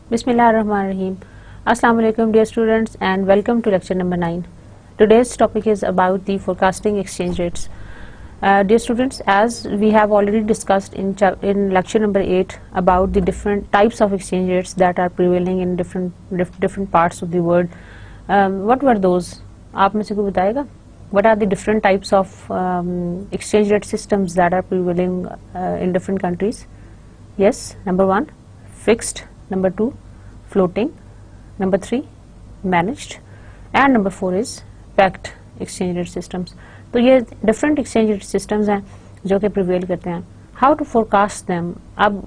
Bismillahirrahmanirrahim. Assalamu alaikum dear students and welcome to lecture number 9. Today's topic is about the forecasting exchange rates. Dear students, as we have already discussed in lecture number 8 about the different types of exchange rates that are prevailing in different parts of the world. What were those? आप में से कोई बताएगा? What are the different types of exchange rate systems that are prevailing in different countries? Yes, number 1, fixed. Number 2, floating. Number 3, managed. And number 4 is packed exchange rate systems. तो ये different exchange rate systems हैं जो कि prevail करते हैं. How to forecast them? अब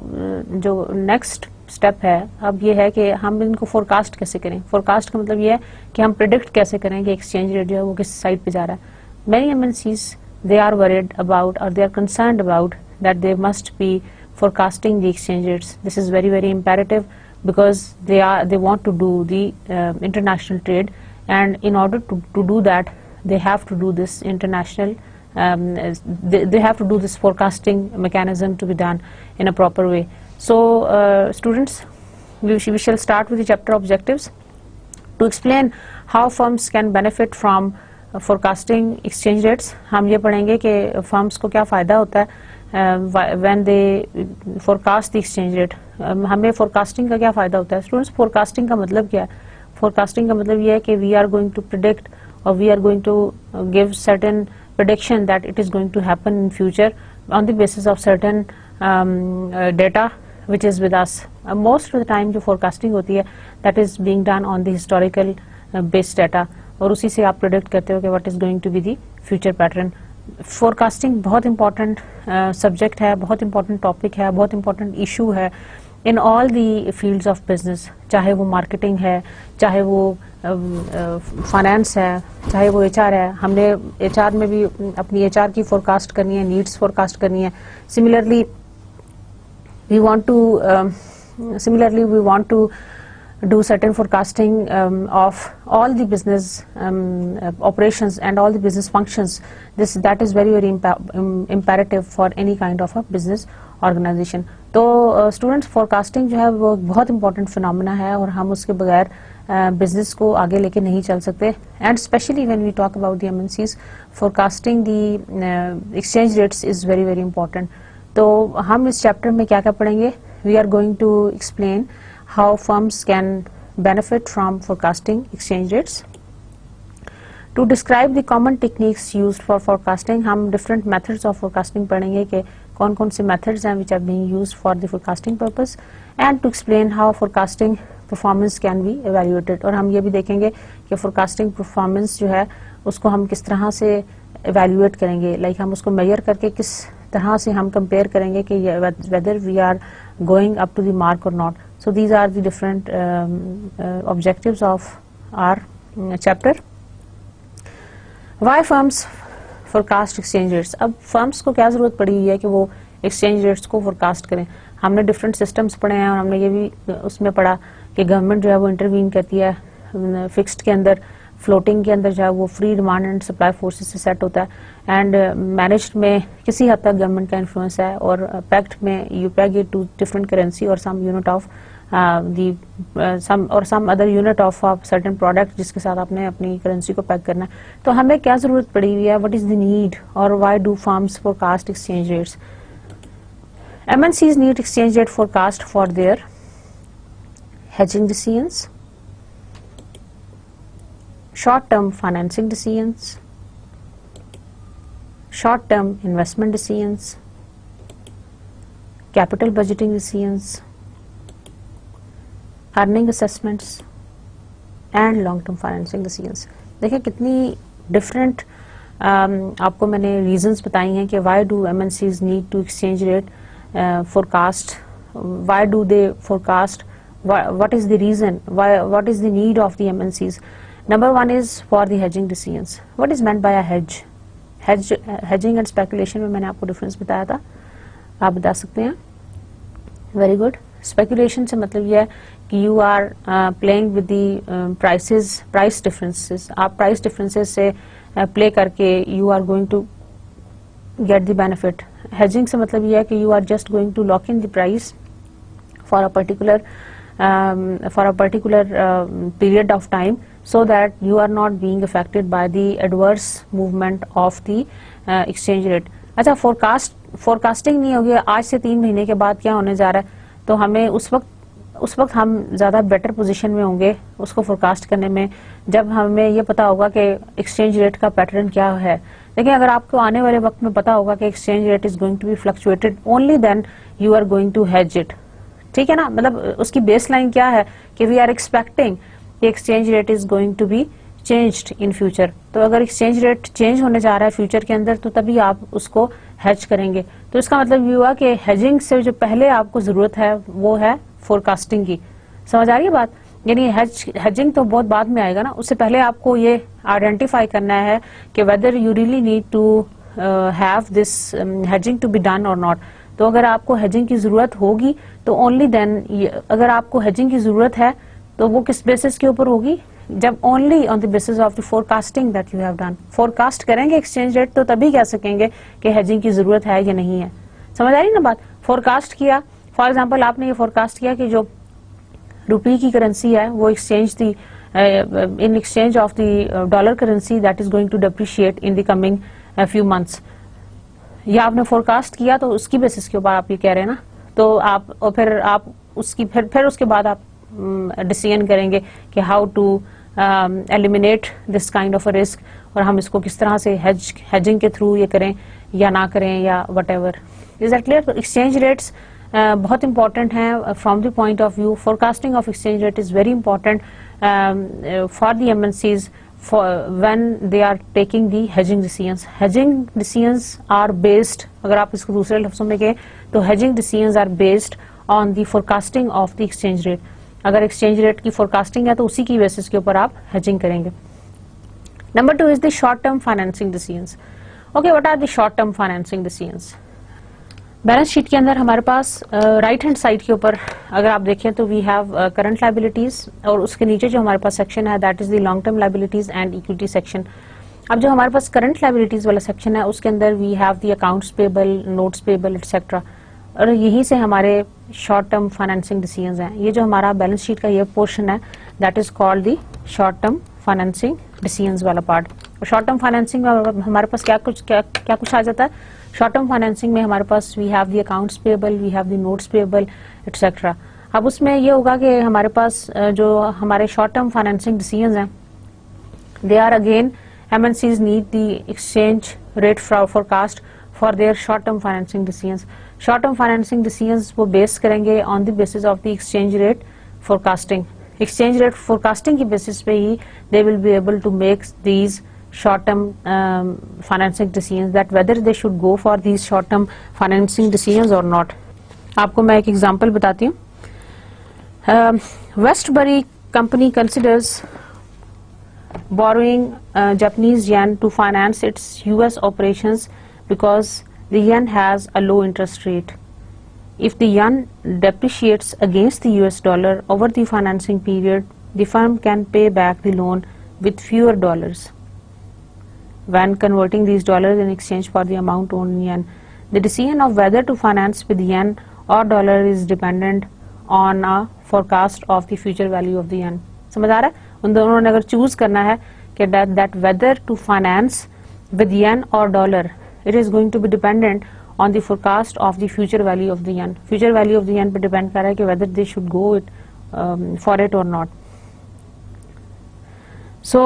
जो next step है अब ये है कि हम इनको forecast कैसे करें. Forecast का मतलब ये है कि हम predict कैसे करें कि exchange rate जो है वो किस side पे जा रहा है. Many MNCs they are worried about or they are concerned about that they must be forecasting the exchange rates. This is very imperative because they want to do the international trade, and in order to do that they have to do this international they have to do this forecasting mechanism to be done in a proper way. So students, we shall start with the chapter objectives. To explain how firms can benefit from forecasting exchange rates, हम ये पढ़ेंगे कि firms को क्या फ़ायदा होता है when they forecast the exchange rate. हमें forecasting का क्या फ़ायदा होता है? Students, forecasting का मतलब क्या है? Forecasting का मतलब ये है कि we are going to predict or we are going to give certain prediction that it is going to happen in future on the basis of certain data which is with us. Most of the time जो forecasting होती है that is being done on the historical based data, और उसी से आप predict करते हो कि what is going to be the future pattern. Forecasting बहुत इम्पॉर्टेंट सब्जेक्ट है, बहुत इम्पॉर्टेंट टॉपिक है, बहुत इम्पॉर्टेंट इशू है in all the fields of business, चाहे वो मार्केटिंग है, चाहे वो फाइनेंस है, चाहे वो एचआर है. हमने एचआर में भी अपनी एचआर की फोरकास्ट करनी है, नीड्स फोरकास्ट करनी है. Similarly we want to do certain forecasting of all the business operations and all the business functions. That is very imperative for any kind of a business organization. तो students, forecasting जो है वो बहुत important phenomena है और हम उसके बगैर business को आगे लेके नहीं चल सकते. And especially when we talk about the MNCs, forecasting the exchange rates is very important. तो हम इस chapter में क्या क्या पढ़ेंगे? We are going to explain how firms can benefit from forecasting exchange rates. To describe the common techniques used for forecasting, हम different methods of forecasting पढ़ेंगे कि कौन कौन से methods हैं which are being used for the forecasting purpose, and to explain how forecasting performance can be evaluated. और हम ये भी देखेंगे कि forecasting performance जो है उसको हम किस तरह से evaluate करेंगे, like हम उसको measure करके किस तरह से हम compare करेंगे कि whether we are going up to the mark or not. So these are the different objectives of our chapter. Why firms forecast exchange rates? अब firms को क्या ज़रूरत पड़ी हुई है कि वो exchange rates को forecast करें? हमने different systems पढ़े हैं और हमने ये भी उसमें पढ़ा कि government जो है वो intervene करती है fixed के अंदर, floating के अंदर जो है वो free demand and supply forces से set होता है, and managed में किसी हद तक government का influence है, और packed में you peg it to different currency or some unit of some other unit of a certain product जिसके साथ आपने अपनी currency को peg करना है. तो हमें क्या ज़रूरत पड़ी हुई है? What is the need or why do firms forecast exchange rates? MNCs need exchange rate forecast for their hedging decisions, short-term financing decisions, short-term investment decisions, capital budgeting decisions, earning assessments and long term financing decisions. देखिए कितनी different आपको मैंने reasons बताई हैं कि why do MNCs need to exchange rate forecast, why do they forecast, what is the reason, what is the need of the MNCs. Number 1 is for the hedging decisions. What is meant by a hedging and speculation में मैंने आपको difference बताया था. आप बता सकते हैं? Very good. Speculation से मतलब यह है कि you are playing with the price differences. आप प्राइस डिफरेंसेस से प्ले करके you are going to get the benefit. Hedging से मतलब यह है कि you are just going to lock in the price for a particular period of time, so that you are not being affected by the adverse movement of the exchange rate. अच्छा, forecasting नहीं होगी आज से 3 महीने के बाद क्या होने जा रहा है, तो हमें उस वक्त हम ज्यादा बेटर पोजीशन में होंगे उसको फोरकास्ट करने में, जब हमें ये पता होगा कि एक्सचेंज रेट का पैटर्न क्या है। देखिए, अगर आपको आने वाले वक्त में पता होगा कि exchange rate is going to be fluctuated, only then you are going to hedge it. ठीक है ना, मतलब उसकी बेस लाइन क्या है कि we are expecting exchange rate is going to be changed in future. तो अगर एक्सचेंज रेट चेंज होने जा रहा है फ्यूचर के अंदर, तो तभी आप उसको हेज करेंगे। तो इसका मतलब ये हुआ कि हेजिंग से जो पहले आपको जरूरत है वो है फोरकास्टिंग की। समझ आ रही है बात? यानी हेजिंग तो बहुत बाद में आएगा ना, उससे पहले आपको ये आइडेंटिफाई करना है कि whether you really need to have this hedging to be done और नॉट। तो अगर आपको हेजिंग की जरूरत होगी तो ओनली देन, अगर आपको हेजिंग की जरूरत है तो वो किस बेसिस के ऊपर होगी, जब only on the basis of the forecasting that you have done. Forecast करेंगे एक्सचेंज रेट तो तभी कह सकेंगे कि हेजिंग की जरूरत है या नहीं है। समझ आ रही ना बात? फोरकास्ट किया, फॉर एग्जाम्पल आपने ये फोरकास्ट किया कि जो रुपये की करेंसी है वो exchange the in exchange of the dollar currency that is going to depreciate in the coming few months. या आपने फोरकास्ट किया तो उसकी बेसिस के ऊपर आप ये कह रहे हैं ना, तो आप और फिर आप उसकी फिर उसके बाद आप डिसीजन करेंगे कि how to eliminate this kind of a risk, और हम इसको किस तरह से हेजिंग के थ्रू ये करें या ना करें या what ever. Is that clear? Exchange rates बहुत इंपॉर्टेंट हैं from the point of view. Forecasting of exchange rate is very important for the MNCs when they are taking the hedging decisions. Hedging decisions are based, अगर आप इसको दूसरे लफ्जों में कहें तो hedging decisions are based on the forecasting of the exchange rate. अगर exchange rate की forecasting है तो उसी की बेसिस के ऊपर आप hedging करेंगे। Number 2 is the short term financing decisions. Okay, what are the short term financing decisions? Balance sheet के अंदर हमारे पास राइट हैंड साइड के ऊपर अगर आप देखें तो वी हैव करंट लायबिलिटीज, और उसके नीचे जो हमारे पास सेक्शन है that is the long term liabilities and equity section. अब जो हमारे पास करंट लायबिलिटीज वाला सेक्शन है उसके अंदर we have the accounts payable, notes payable etcetera, और यहीं से हमारे शॉर्ट टर्म फाइनेंसिंग डिसीजंस हैं। ये जो हमारा बैलेंस शीट का ये पोर्शन है that is called the short term financing decisions वाला पार्ट। और शॉर्ट टर्म फाइनेंसिंग में हमारे पास क्या कुछ आ जाता है? शॉर्ट टर्म फाइनेंसिंग में हमारे पास we have the accounts payable, we have the notes payable etcetera. अब उसमें ये होगा कि हमारे पास जो हमारे शॉर्ट टर्म फाइनेंसिंग डिसीजंस हैं they are again MNCs need the exchange rate forecast for their short term financing decisions. Short term financing decisions वो बेस करेंगे on the basis of the exchange rate forecasting. Exchange rate forecasting की basis पे ही they will be able to make these short-term financing decisions, that whether they should go for these short-term financing decisions or not. आपको मैं एक example बताती हूँ। Westbury company considers borrowing Japanese yen to finance its US operations because the yen has a low interest rate. If the yen depreciates against the US dollar over the financing period, the firm can pay back the loan with fewer dollars when converting these dollars in exchange for the amount owed in yen. The decision of whether to finance with yen or dollar is dependent on a forecast of the future value of the yen. समझ आ रहा है? उन दोनों ने अगर choose करना है कि that whether to finance with yen or dollar, it is going to be dependent on the forecast of the future value of the yen. Future value of the yen पे depend कर रहा है कि whether they should go for it or not. So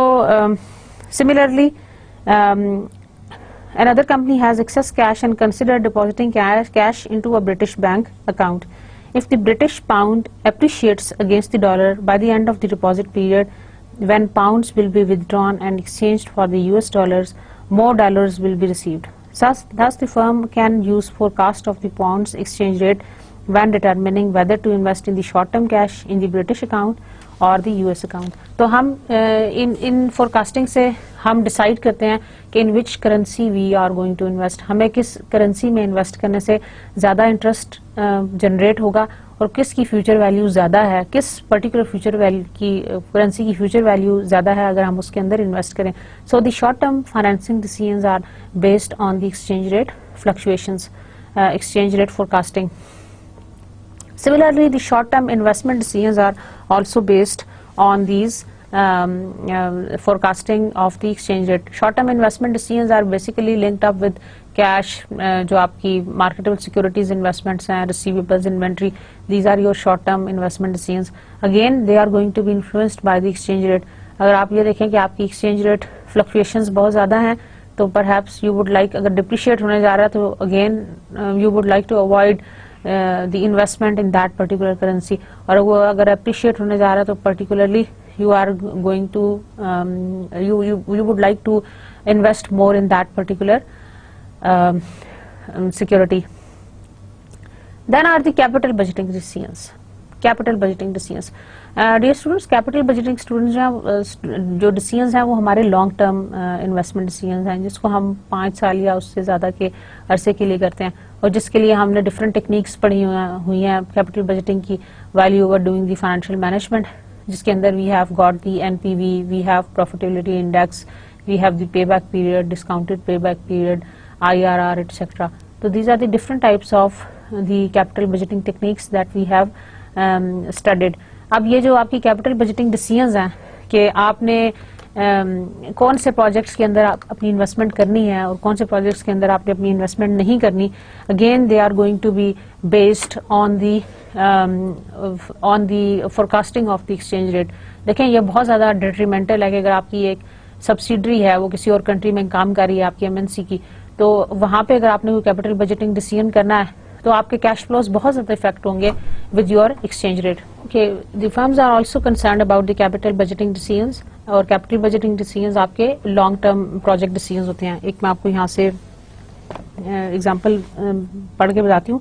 similarly, another company has excess cash and consider depositing cash into a British bank account. If the British pound appreciates against the dollar by the end of the deposit period, when pounds will be withdrawn and exchanged for the US dollars, more dollars will be received. Thus the firm can use forecast of the pound's exchange rate when determining whether to invest in the short-term cash in the British account और the US account. तो हम इन forecasting से हम decide करते हैं कि in which currency we are going to invest, हमें किस करेंसी में इन्वेस्ट करने से ज़्यादा इंटरेस्ट जनरेट होगा और किसकी फ्यूचर वैल्यू ज़्यादा है, किस पर्टिकुलर फ्यूचर वैल्यू की करेंसी की फ्यूचर वैल्यू ज़्यादा है अगर हम उसके अंदर इन्वेस्ट करें। So the short term financing decisions are based on the exchange rate fluctuations, exchange rate forecasting. Similarly, the short-term investment decisions are also based on these forecasting of the exchange rate. Short-term investment decisions are basically linked up with cash, जो आपकी marketable securities investments हैं, receivables, inventory. These are your short-term investment decisions. Again, they are going to be influenced by the exchange rate. अगर आप ये देखें कि आपकी exchange rate fluctuations बहुत ज़्यादा हैं, तो perhaps you would like, अगर depreciate होने जा रहा है तो again you would like to avoid the investment in that particular currency, और वो अगर appreciate होने जा रहा है तो particularly you are going to you would like to invest more in that particular security. Then are the capital budgeting decisions. Capital budgeting decisions, dear students, capital budgeting students जो decisions हैं वो हमारे long term investment decisions हैं, जिसको हम 5 साल या उससे ज़्यादा के अरसे के लिए करते हैं और जिसके लिए हमने डिफरेंट टेक्निक्स पढ़ी हुई हैं कैपिटल बजटिंग की। Value over doing the financial management, जिसके अंदर we have got the NPV, we have profitability index, we have the payback period, discounted payback period, IRR etcetera. तो these are the different types of the capital budgeting techniques that we have studied. अब ये जो आपकी capital budgeting decisions हैं कि आपने कौन से प्रोजेक्ट्स के अंदर अपनी इन्वेस्टमेंट करनी है और कौन से प्रोजेक्ट्स के अंदर आपने अपनी इन्वेस्टमेंट नहीं करनी, again they are going to be based on the forecasting of the exchange rate. देखें, ये बहुत ज़्यादा डिट्रीमेंटल है कि अगर आपकी एक सब्सिडरी है वो किसी और कंट्री में काम कर रही है आपकी MNC की, तो वहाँ पे अगर आपने कोई कैपिटल बजटिंग डिसीजन करना है तो आपके कैश फ्लोज बहुत ज़्यादा इफेक्ट होंगे with your exchange rate. Okay, the firms are also concerned about the capital budgeting decisions, और कैपिटल बजटिंग डिसीजंस आपके लॉन्ग टर्म प्रोजेक्ट डिसीजंस होते हैं। एक मैं आपको यहाँ से एग्जांपल पढ़ के बताती हूँ।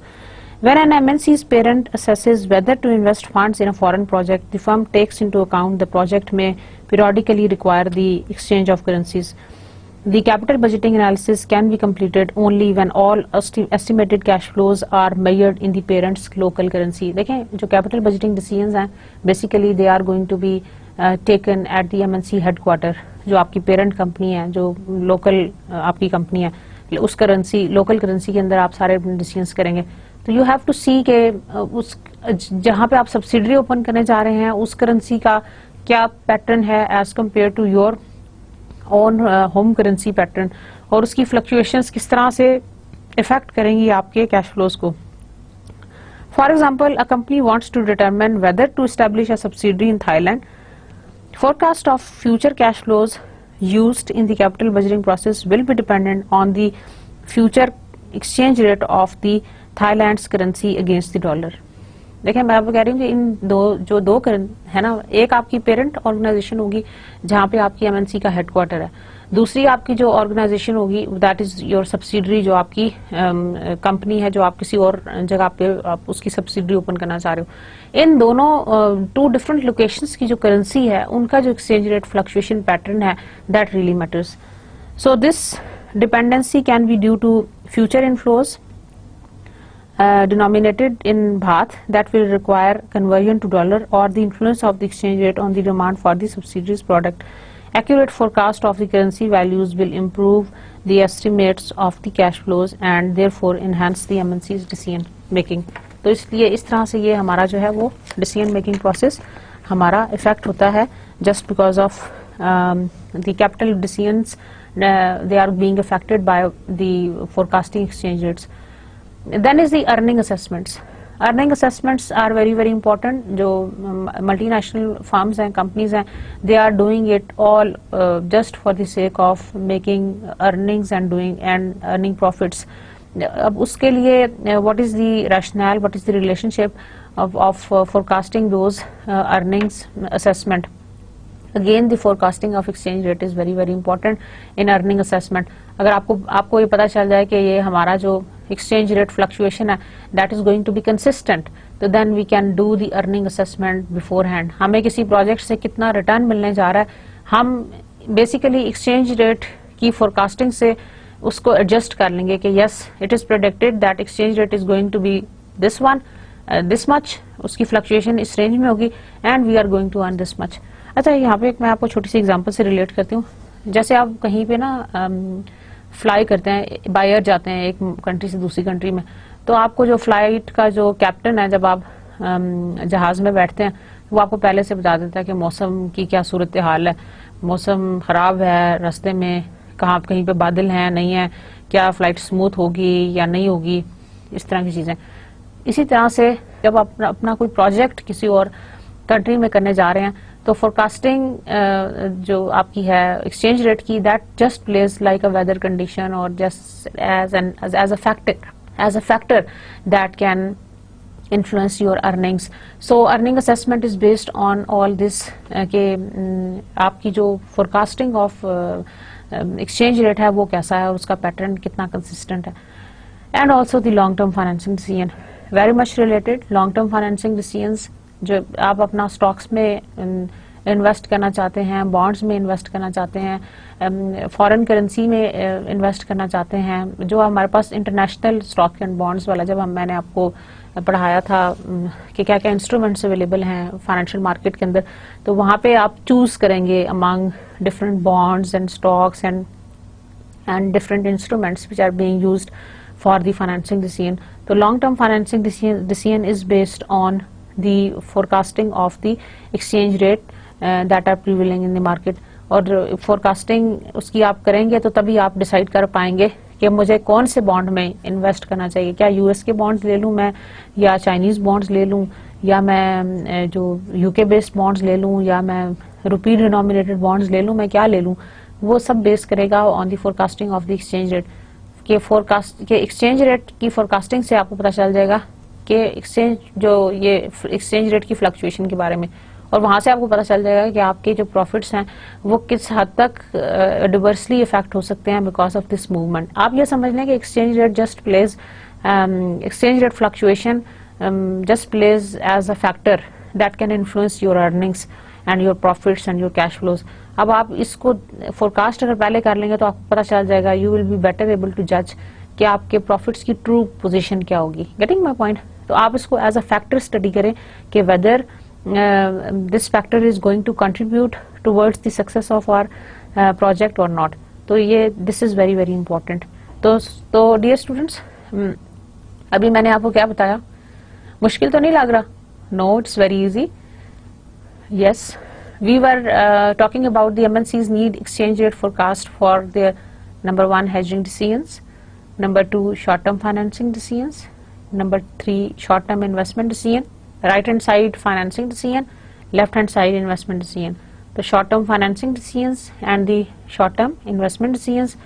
When an MNC's parent assesses whether to invest funds in a foreign project, the firm takes into account the project may periodically require the exchange of currencies. The capital budgeting analysis can be completed only when all estimated cash flows are measured in the parent's local currency. देखें, जो capital budgeting decisions हैं, basically they are going to be taken at the MNC headquarter, जो आपकी parent company है, जो local आपकी company है, उस currency, local currency के अंदर आप सारे decisions करेंगे। तो you have to see के उस जहाँ पे आप subsidiary open करने जा रहे हैं उस currency का क्या pattern है as compared to your own home currency pattern, और उसकी फ्लक्चुएशंस किस तरह से इफेक्ट करेंगी आपके कैश फ्लोज को। For example, a company wants to determine whether to establish a subsidiary in Thailand. Forecast of future cash flows used in the capital budgeting process will be dependent on the future exchange rate of the Thailand's currency against the dollar. देखिए, मैं आपको कह रही हूँ कि इन दो है ना, एक आपकी पेरेंट ऑर्गेनाइजेशन होगी जहाँ पे आपकी MNC का हेडक्वार्टर है, दूसरी आपकी जो ऑर्गेनाइजेशन होगी दैट इज योर सब्सिडरी, जो आपकी कंपनी है जो आप किसी और जगह पे आप उसकी सब्सिडरी ओपन करना चाह रहे हो। इन दोनों 2 डिफरेंट लोकेशंस की जो करेंसी है उनका जो एक्सचेंज रेट फ्लक्चुएशन पैटर्न है that really matters. So this dependency can be due to future inflows denominated in baht that will require conversion to dollar, or the influence of the exchange rate on the demand for the subsidiaries product. Accurate forecast of the currency values will improve the estimates of the cash flows and therefore enhance the MNC's decision making. तो इसलिए इस तरह से ये हमारा जो है वो decision making process हमारा effect होता है just because of the capital decisions they are being affected by the forecasting exchange rates. Then is the earning assessments. Earning assessments are very very important. जो multinational firms and companies हैं, they are doing it all just for the sake of making earnings and earning profits. अब उसके लिए what is the rationale, what is the relationship of forecasting those earnings assessment? Again, the forecasting of exchange rate is very very important in earning assessment. अगर आपको ये पता चल जाए कि ये हमारा जो exchange rate fluctuation है that is going to be consistent, तो then we can do the earning assessment beforehand. हमें किसी प्रोजेक्ट से कितना रिटर्न मिलने जा रहा है, हम बेसिकली एक्सचेंज रेट की फोरकास्टिंग से उसको एडजस्ट कर लेंगे कि yes it is predicted that exchange rate is going to be this one, this much, उसकी फ्लक्चुएशन इस रेंज में होगी and we are going to earn this much. अच्छा, यहाँ पे मैं आपको छोटी सी एग्जांपल से रिलेट करती हूँ. जैसे आप कहीं पे ना फ्लाई करते हैं, बायर जाते हैं एक कंट्री से दूसरी कंट्री में, तो आपको जो फ्लाइट का जो कैप्टन है, जब आप जहाज में बैठते हैं, वो आपको पहले से बता देता है कि मौसम की क्या सूरत हाल है, मौसम खराब है, रास्ते में कहाँ कहीं पे बादल हैं नहीं है, क्या फ्लाइट स्मूथ होगी या नहीं होगी, इस तरह की चीजें. इसी तरह से जब आप अपना कोई प्रोजेक्ट किसी और कंट्री में करने जा रहे हैं, तो फोरकास्टिंग जो आपकी है एक्सचेंज रेट की, that just plays like a weather condition और just as a factor that can influence your earnings. So earning assessment is based on all this कि आपकी जो forecasting of exchange rate है वो कैसा है और उसका pattern कितना consistent है. And also the long term financing decision, very much related. long term financing decisions, जो आप अपना stocks में इन्वेस्ट करना चाहते हैं, बॉन्ड्स में इन्वेस्ट करना चाहते हैं, फॉरेन करेंसी में इन्वेस्ट करना चाहते हैं, जो हमारे पास इंटरनेशनल स्टॉक एंड बॉन्ड्स वाला जब मैंने आपको पढ़ाया था कि क्या क्या इंस्ट्रूमेंट्स अवेलेबल हैं फाइनेंशियल मार्केट के अंदर, तो वहाँ पे आप चूज करेंगे among different bonds and stocks and different instruments which are being used for the financing decision. तो long term financing decision is based on the forecasting of the exchange rate that are prevailing in the market. और forecasting उसकी आप करेंगे तो तभी आप decide कर पाएंगे कि मुझे कौन से बॉन्ड में इन्वेस्ट करना चाहिए. क्या यूएस के बॉन्ड्स ले लूं मैं, या चाइनीज बॉन्ड्स ले लूं, या मैं जो यूके बेस्ड बॉन्ड्स ले लूं, या मैं रुपी डिनोमिनेटेड बॉन्ड्स ले लूं, मैं क्या ले लूं, वो सब बेस करेगा on the forecasting of the exchange rate. के एक्सचेंज रेट की फोरकास्टिंग से आपको पता चल जाएगा कि एक्सचेंज रेट की फ्लक्चुएशन के बारे में, और वहां से आपको पता चल जाएगा कि आपके जो प्रॉफिट्स हैं वो किस हद तक डिवर्सली इफेक्ट हो सकते हैं बिकॉज ऑफ दिस मूवमेंट. आप ये समझ लें कि exchange rate just plays exchange rate fluctuation just plays as a factor that can influence your earnings and your profits and your cash flows. अब आप इसको फोरकास्ट अगर पहले कर लेंगे तो आपको पता चल जाएगा, you will be better able to जज कि आपके प्रॉफिट्स की ट्रू पोजीशन क्या होगी. Getting my point? तो आप इसको एज अ फैक्टर स्टडी करें कि whether this factor is going to contribute towards the success of our project or not. तो ये this is very very important. तो dear students, अभी मैंने आपको क्या बताया, मुश्किल तो नहीं लग रहा? No, it's very easy. Yes, we were talking about the MNCs need exchange rate forecast for their number 1 hedging decisions, number 2 short term financing decisions, number 3 short term investment decision, right hand side financing decision, left hand side investment decision. The short term financing decisions and the short term investment decisions.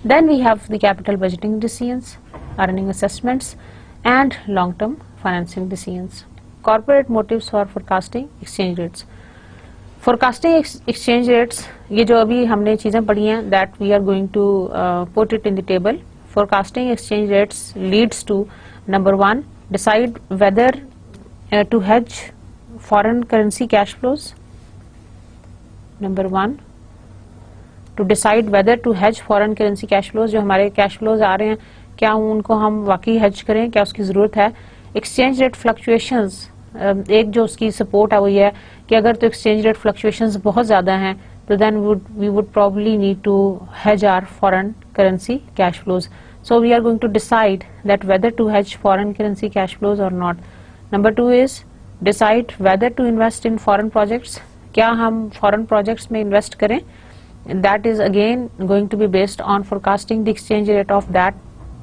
Then we have the capital budgeting decisions, earning assessments and long term financing decisions. Corporate motives for forecasting exchange rates. Forecasting exchange rates, ये जो अभी हमने चीजें पढ़ी हैं, that we are going to put it in the table. Forecasting exchange rates leads to number 1, decide whether to hedge foreign currency cash flows. Number 1, to decide whether to hedge foreign currency cash flows. जो हमारे cash flows आ रहे हैं, क्या उनको हम वाकई hedge करें, क्या उसकी जरूरत है. Exchange rate fluctuations, एक जो उसकी support है वो ये है कि अगर तो exchange rate fluctuations बहुत ज्यादा हैं तो then we would probably need to hedge our foreign currency cash flows. So we are going to decide that whether to hedge foreign currency cash flows or not. Number 2 is decide whether to invest in foreign projects. क्या हम foreign projects में invest करें? That is again going to be based on forecasting the exchange rate of that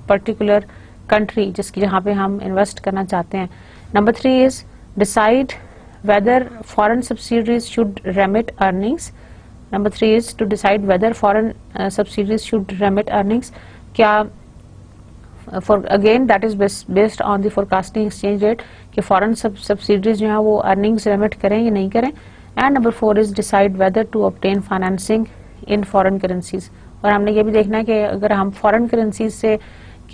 particular country जिसकी जहाँ पे हम invest करना चाहते हैं. Number 3 is decide whether foreign subsidiaries should remit earnings. Number 3 is to decide whether foreign subsidiaries should remit earnings. क्या for again that is based on the forecasting exchange rate कि foreign subsidiaries जो है वो earnings remit करें या नहीं करें. And number 4 is decide whether to obtain financing in foreign currencies. और हमने ये भी देखना है कि अगर हम foreign currencies से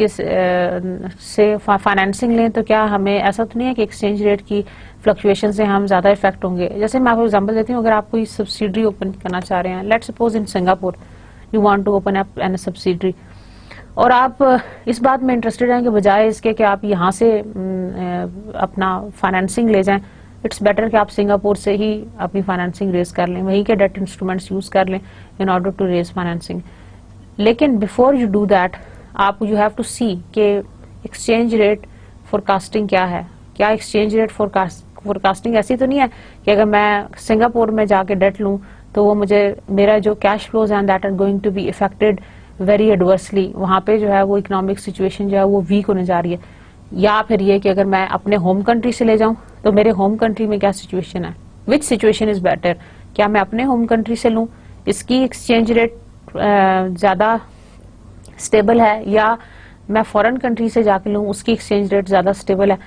के से फाइनेंसिंग लें तो क्या हमें ऐसा तो नहीं है कि एक्सचेंज रेट की फ्लक्चुएशन से हम ज़्यादा इफेक्ट होंगे। जैसे मैं आपको एग्जांपल देती हूँ, अगर आप कोई सब्सिडरी ओपन करना चाह रहे हैं, let's suppose in Singapore you want to open up an subsidiary, और आप इस बात में इंटरेस्टेड हैं कि बजाय इसके कि आप यहाँ से अपना फाइनेंसिंग ले जाएं, इट्स बेटर कि आप सिंगापुर से ही अपनी फाइनेंसिंग रेज कर लें, वहीं के डेट इंस्ट्रूमेंट्स यूज कर लें in order to raise financing. लेकिन बिफोर यू डू दैट आप यू हैव टू सी कि एक्सचेंज रेट फोरकास्टिंग क्या है। क्या एक्सचेंज रेट फोरकास्टिंग ऐसी तो नहीं है कि अगर मैं सिंगापुर में जाके डेट लूं तो वो मुझे मेरा जो कैश फ्लोज हैं that are going to be affected very adversely, वहां पे जो है वो इकोनॉमिक सिचुएशन जो है वो वीक होने जा रही है। या फिर ये कि अगर मैं अपने होम कंट्री से ले जाऊं तो मेरे होम कंट्री में क्या सिचुएशन है, विच सिचुएशन इज बेटर, क्या मैं अपने होम कंट्री से लूं, इसकी एक्सचेंज रेट ज्यादा स्टेबल है, या मैं फॉरेन कंट्री से जाके लूं उसकी एक्सचेंज रेट ज्यादा स्टेबल है,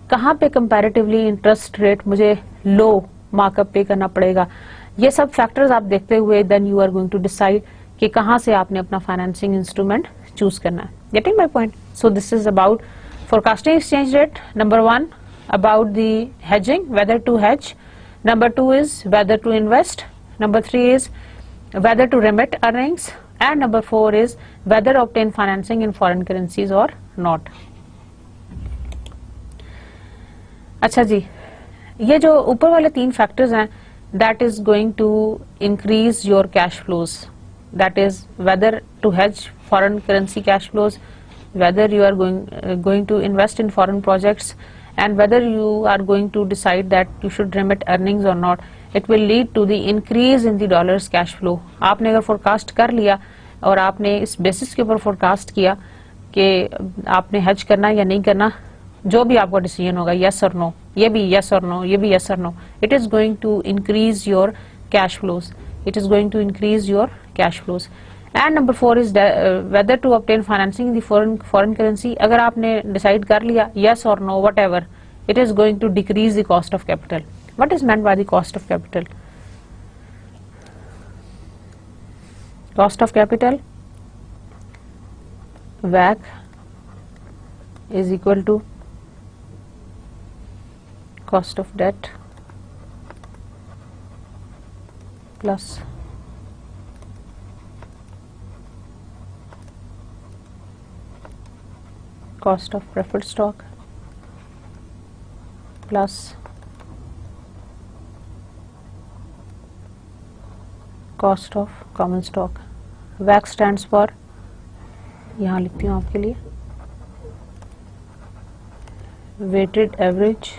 कहाँ पे कंपैरेटिवली इंटरेस्ट रेट मुझे लो मार्कअप पे करना पड़ेगा। ये सब फैक्टर्स आप देखते हुए then you are going to decide कि कहाँ से आपने अपना फाइनेंसिंग इंस्ट्रूमेंट चूज करना है। Getting my point? So this is about forecasting exchange rate. Number 1 about the hedging, whether to hedge. Number 2 is whether to invest. Number 3 is whether to remit earnings, and number 4 is whether obtain financing in foreign currencies or not. अच्छा जी, ये जो ऊपर वाले 3 factors हैं that is going to increase your cash flows, that is whether to hedge foreign currency cash flows, whether you are going to invest in foreign projects, and whether you are going to decide that you should remit earnings or not. It will lead to the increase in the dollars cash flow. आपने अगर forecast कर लिया और आपने इस basis के ऊपर forecast किया कि आपने hedge करना या नहीं करना, जो भी आपका decision होगा yes or no, ये भी yes or no, ये भी yes or no, it is going to increase your cash flows. It is going to increase your cash flows. And number 4 is whether to obtain financing in the foreign currency. अगर आपने decide कर लिया yes or no whatever, it is going to decrease the cost of capital. What is meant by the cost of capital? Cost of capital, WACC, is equal to cost of debt plus cost of preferred stock plus cost of common stock. WACC stands for, यहाँ लिखती हूँ आपके लिए, weighted average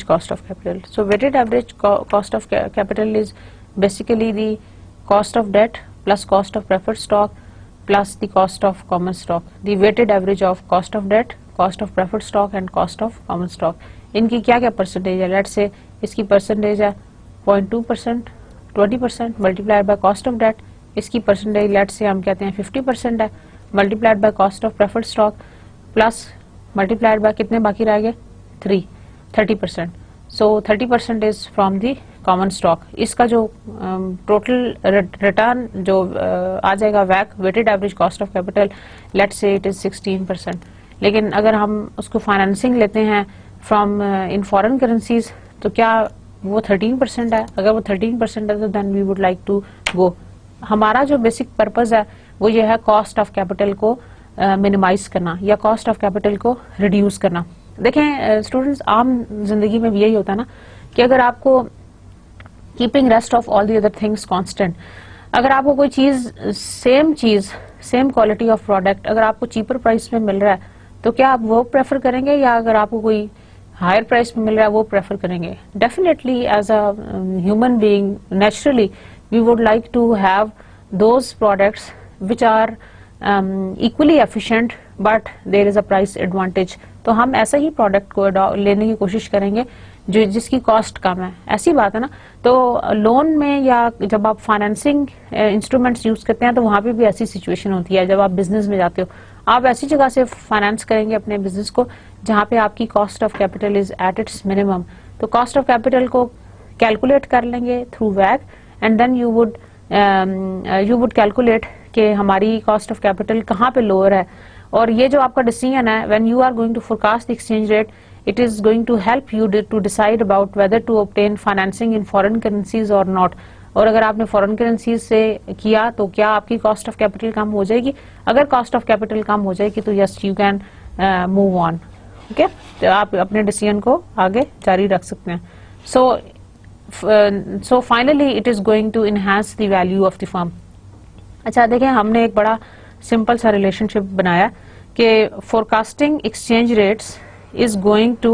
cost of capital. So weighted average cost of capital is basically the cost of debt plus cost of preferred stock plus the cost of common stock. The weighted average of cost of debt, cost of preferred stock and cost of common stock. इनकी क्या क्या percentage है? Let's say इसकी percentage है 0.2%, 20% multiplied by cost of debt, इसकी percentage let's say हम कहते हैं 50% है, multiplied by cost of preferred stock plus multiplied by कितने बाकी रह गए 30%. So 30% is from the common stock. इसका जो टोटल रिटर्न जो आ जाएगा वैक weighted average cost of capital, let's say it is 16%. लेकिन अगर हम उसको फाइनेंसिंग लेते हैं फ्रॉम इन फॉरेन करेंसीज तो क्या वो 13% है? अगर वो 13% है तो then we would like to go. हमारा जो बेसिक पर्पस है वो ये है कॉस्ट ऑफ कैपिटल को मिनिमाइज करना या कॉस्ट ऑफ कैपिटल को रिड्यूस करना. देखें स्टूडेंट्स, आम जिंदगी में भी यही होता है ना कि अगर आपको keeping rest of all the other things constant, अगर आपको कोई चीज सेम क्वालिटी ऑफ प्रोडक्ट अगर आपको चीपर प्राइस में मिल रहा है तो क्या आप वो प्रेफर करेंगे या अगर आपको कोई हायर प्राइस में मिल रहा है वो प्रेफर करेंगे? Definitely as a human being naturally we would like to have those products which are equally efficient but there is a price advantage. तो हम ऐसा ही प्रोडक्ट को लेने की कोशिश करेंगे जो जिसकी कॉस्ट कम है. ऐसी बात है ना. तो लोन में या जब आप फाइनेंसिंग इंस्ट्रूमेंट्स यूज करते हैं तो वहां पे भी ऐसी सिचुएशन होती है. जब आप बिजनेस में जाते हो आप ऐसी जगह से फाइनेंस करेंगे अपने बिजनेस को जहां पे आपकी cost of capital is at its minimum. तो कॉस्ट ऑफ कैपिटल को कैलकुलेट कर लेंगे थ्रू वैग, and then you would calculate कि हमारी कॉस्ट ऑफ कैपिटल कहाँ पे लोअर है। और ये जो आपका डिसीजन है, when you are going to forecast the exchange rate, it is going to help you to decide about whether to obtain financing in foreign currencies or not. और अगर आपने फॉरेन करेंसीज से किया तो क्या आपकी कॉस्ट ऑफ कैपिटल कम हो जाएगी? अगर कॉस्ट ऑफ कैपिटल कम हो जाएगी तो yes, you can move on. Okay, तो आप अपने डिसीजन को आगे जारी रख सकते हैं। So finally it is going to enhance the value of the firm. अच्छा देखें, हमने एक बड़ा सिंपल सा रिलेशनशिप बनाया कि forecasting exchange rates is going to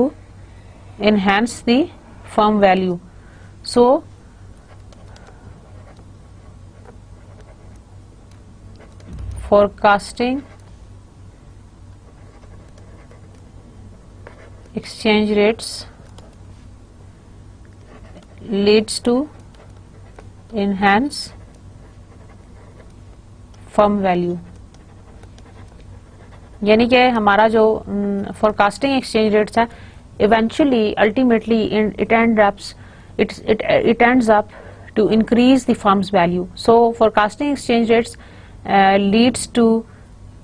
enhance the firm value. So forecasting exchange rates leads to enhance firm value. यानी कि हमारा जो फोरकास्टिंग एक्सचेंज रेट्स है, eventually ultimately it ends up to increase the firm's value. So forecasting exchange rates leads to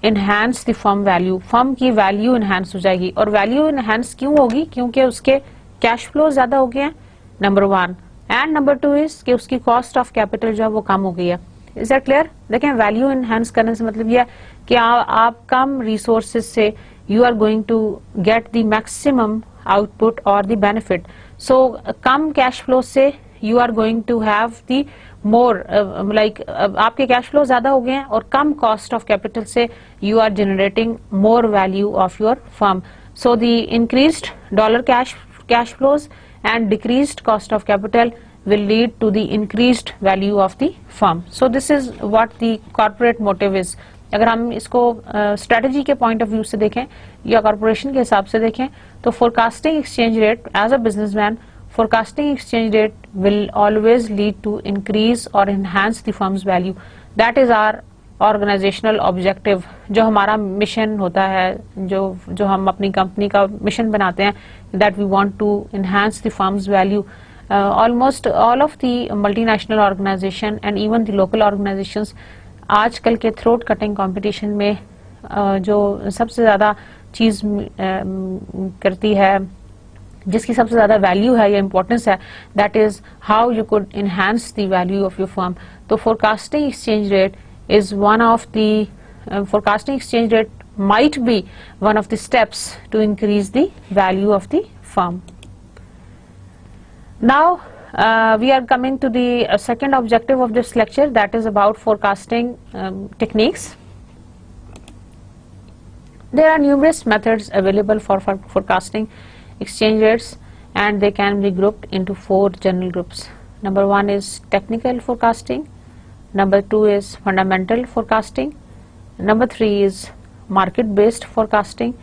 enhance the firm value. Firm की value enhance हो जाएगी। और value enhance क्यों होगी? क्योंकि उसके कैश फ्लो ज्यादा हो गए हैं, नंबर 1, एंड नंबर 2 इज कि उसकी कॉस्ट ऑफ कैपिटल जो है वो कम हो गई है। Is that clear? देखें, वैल्यू इनहांस करने से मतलब यह है कि आप कम रिसोर्सेज से you are going to get the maximum output और द बेनिफिट। सो कम कैश फ्लो से you are going to have the more, like आपके कैश फ्लो ज्यादा हो गए हैं और कम कॉस्ट ऑफ कैपिटल से you are generating more value of your firm. So the increased dollar cash flows and decreased cost of capital will lead to the increased value of the firm. So this is what the corporate motive is. अगर हम इसको strategy के point of view से देखें या corporation के हिसाब से देखें तो forecasting exchange rate as a businessman, forecasting exchange rate will always lead to increase और enhance the firm's value. That is our organisational objective. जो हमारा मिशन होता है, जो हम अपनी कंपनी का मिशन बनाते हैं, that we want to enhance the firm's value. Almost all of the multinational organization and even the local organizations आजकल के थ्रोट कटिंग कंपटीशन में जो सबसे ज्यादा चीज करती है, जिसकी सबसे ज्यादा वैल्यू है या इंपॉर्टेंस है, that is how you could enhance the value of your firm. तो forecasting exchange rate is one of the forecasting exchange rate might be one of the steps to increase the value of the firm. Now we are coming to the second objective of this lecture, that is about forecasting techniques. There are numerous methods available for forecasting exchange rates and they can be grouped into 4 general groups. Number 1 is technical forecasting. Number 2 is fundamental forecasting. Number 3 is market based forecasting,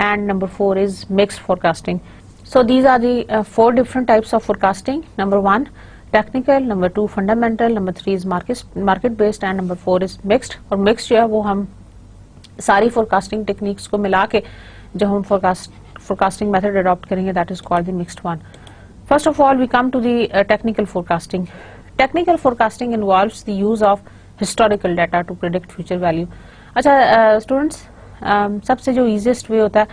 and number 4 is mixed forecasting. So these are the 4 different types of forecasting. Number 1 technical, number 2 fundamental, number 3 is market based, and number 4 is mixed. और mixed जो है वो हम सारी forecasting techniques को मिला के जो हम forecasting method adopt करेंगे, that is called the mixed one. First of all we come to the technical forecasting. Technical forecasting involves the use of historical data to predict future value. अच्छा students, सबसे जो easiest way होता है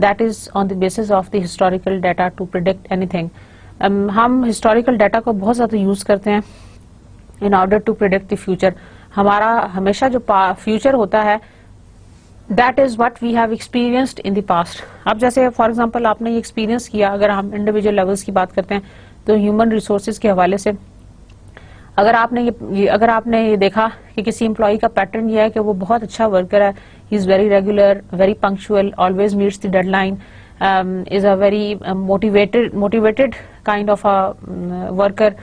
that is on the basis of the historical data to predict anything. हम historical data को बहुत ज़्यादा use करते हैं in order to predict the future. हमारा हमेशा जो future होता है that is what we have experienced in the past. अब जैसे for example आपने ये experience किया, अगर हम individual levels की बात करते हैं तो human resources के हवाले से अगर आपने ये देखा कि किसी एम्प्लॉई का पैटर्न ये है कि वो बहुत अच्छा वर्कर है, he is very regular, very punctual, always meets the deadline, is a very motivated kind of a worker,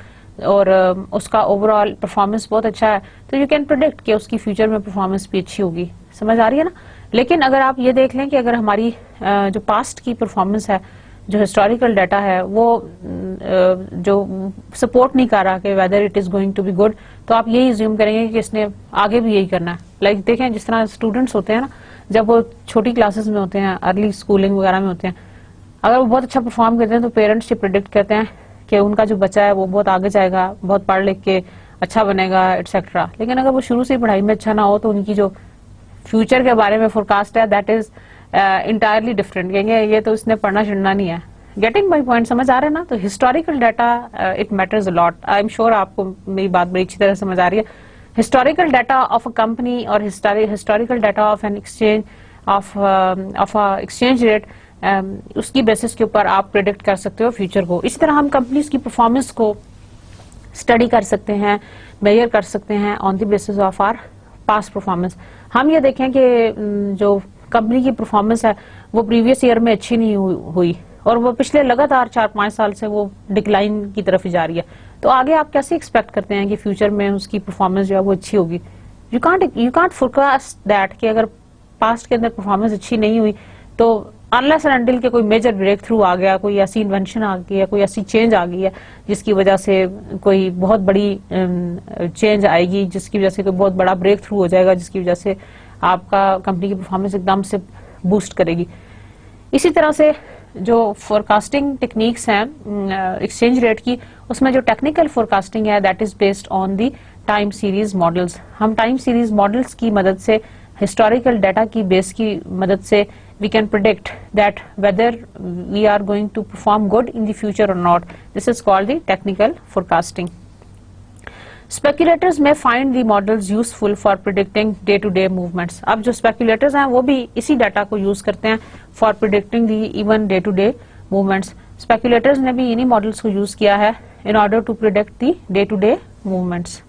और उसका ओवरऑल परफॉर्मेंस बहुत अच्छा है, तो यू कैन प्रेडिक्ट कि उसकी फ्यूचर में परफॉर्मेंस भी अच्छी होगी। समझ आ रही है ना? लेकिन अगर आप ये देख लें कि अगर हमारी जो पास्ट की परफॉर्मेंस है, जो हिस्टोरिकल डाटा है, वो जो सपोर्ट नहीं कर रहा कि whether it is going to be good, तो आप यही अज्यूम करेंगे कि इसने आगे भी यही करना है। लाइक देखें, जिस तरह स्टूडेंट्स होते हैं ना, जब वो छोटी क्लासेस में होते हैं, अर्ली स्कूलिंग वगैरह में होते हैं, अगर वो बहुत अच्छा परफॉर्म करते हैं तो पेरेंट्स ये प्रेडिक्ट करते हैं कि उनका जो बच्चा है वो बहुत आगे जाएगा, बहुत पढ़ लिख के अच्छा बनेगा एटसेट्रा, लेकिन अगर वो शुरू से पढ़ाई में अच्छा ना हो तो उनकी जो फ्यूचर के बारे में फोरकास्ट है दैट इज इंटायरली डिफरेंट। कहेंगे ये तो इसने पढ़ना छिड़ना नहीं है। गेटिंग माई पॉइंट, समझ आ रहा है ना? तो historical data it matters a lot. I am sure आपको मेरी बात बड़ी अच्छी तरह समझ आ रही है। Historical data of a company और historical data of an exchange of exchange rate, उसकी बेसिस के ऊपर आप प्रिडिक्ट कर सकते हो फ्यूचर को। इसी तरह हम कंपनीज की परफॉर्मेंस को स्टडी कर सकते हैं, मेजर कर सकते हैं on the basis of our past performance. हम ये देखें कि जो कंपनी की परफॉर्मेंस है वो प्रीवियस ईयर में अच्छी नहीं हुई और वो पिछले लगातार 4-5 साल से वो डिक्लाइन की तरफ ही जा रही है, तो आगे आप कैसे एक्सपेक्ट करते हैं कि फ्यूचर में उसकी परफॉर्मेंस जो है वो अच्छी होगी? यू कांट फोरकास्ट दैट कि अगर पास्ट के अंदर परफॉर्मेंस अच्छी नहीं हुई तो अनलेस एंड अनटिल के कोई मेजर ब्रेक थ्रू आ गया, कोई ऐसी इन्वेंशन आ गई है, कोई ऐसी चेंज आ गई है जिसकी वजह से कोई बहुत बड़ी चेंज आएगी, जिसकी वजह से कोई बहुत बड़ा ब्रेक थ्रू हो जाएगा, जिसकी वजह से आपका कंपनी की परफॉर्मेंस एकदम से बूस्ट करेगी। इसी तरह से जो फोरकास्टिंग टेक्निक्स हैं एक्सचेंज रेट की, उसमें जो टेक्निकल फोरकास्टिंग है that is based on the time series models. हम टाइम सीरीज मॉडल्स की मदद से, हिस्टोरिकल डाटा की बेस की मदद से we can predict that whether we are going to perform good in the future or not. This is called the technical forecasting. Speculators may find the models useful for predicting day-to-day movements. अब जो speculators हैं वो भी इसी data को use करते हैं for predicting the even day-to-day movements. Speculators ने भी इन्हीं मॉडल्स को यूज किया है in order to predict the day-to-day movements.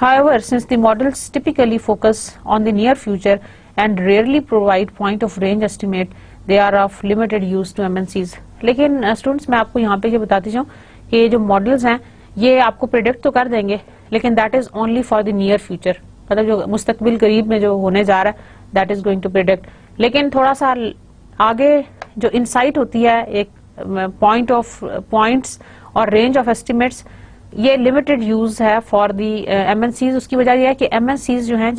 However, since the models typically focus on the near future and rarely provide point of range estimate, they are of limited use to MNCs. लेकिन students मैं आपको यहाँ पे ये बताती जाऊँ कि ये जो मॉडल्स हैं ये आपको प्रिडिक्ट तो कर देंगे लेकिन that is only for the near future, मतलब जो मुस्तकबिल करीब में जो होने जा रहा है that is going to predict. लेकिन थोड़ा सा आगे जो इंसाइट होती है, एक पॉइंट्स और रेंज ऑफ एस्टिमेट्स, ये लिमिटेड यूज है फॉर दी एमएनसीज। उसकी वजह यह है कि एमएनसीज जो हैं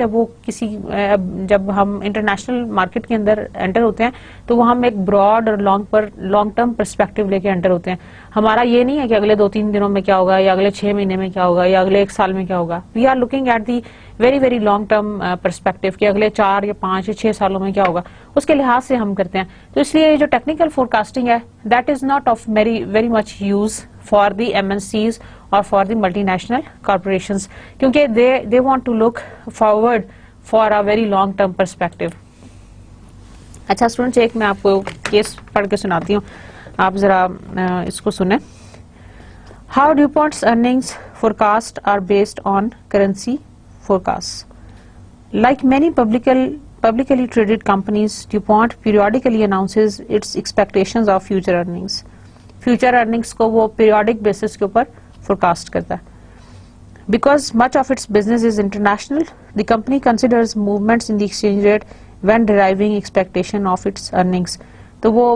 जब हम इंटरनेशनल मार्केट के अंदर एंटर होते हैं तो वो हम एक ब्रॉड और लॉन्ग टर्म पर्सपेक्टिव लेके एंटर होते हैं। हमारा ये नहीं है कि अगले 2-3 दिनों में क्या होगा या अगले 6 महीने में क्या होगा या अगले 1 साल में क्या होगा। We are looking at the very very long term perspective कि अगले 4 या 5 या 6 सालों में क्या होगा, उसके लिहाज से हम करते हैं। तो इसलिए जो टेक्निकल फोरकास्टिंग है that is not of very much use for the MNCs और फॉर दी मल्टीनेशनल कॉर्पोरेशंस, क्योंकि they want to look forward for a very long term perspective. अच्छा स्टूडेंट्स, एक मैं आपको केस पढ़ के सुनाती हूँ, आप जरा इसको सुने। How DuPont's earnings forecast are based on currency forecasts. Like many publicly traded companies, DuPont periodically announces its expectations of future earnings. Future earnings को वो periodic basis के ऊपर forecast करता है. Because much of its business is international, the company considers movements in the exchange rate when deriving expectation of its earnings. तो वो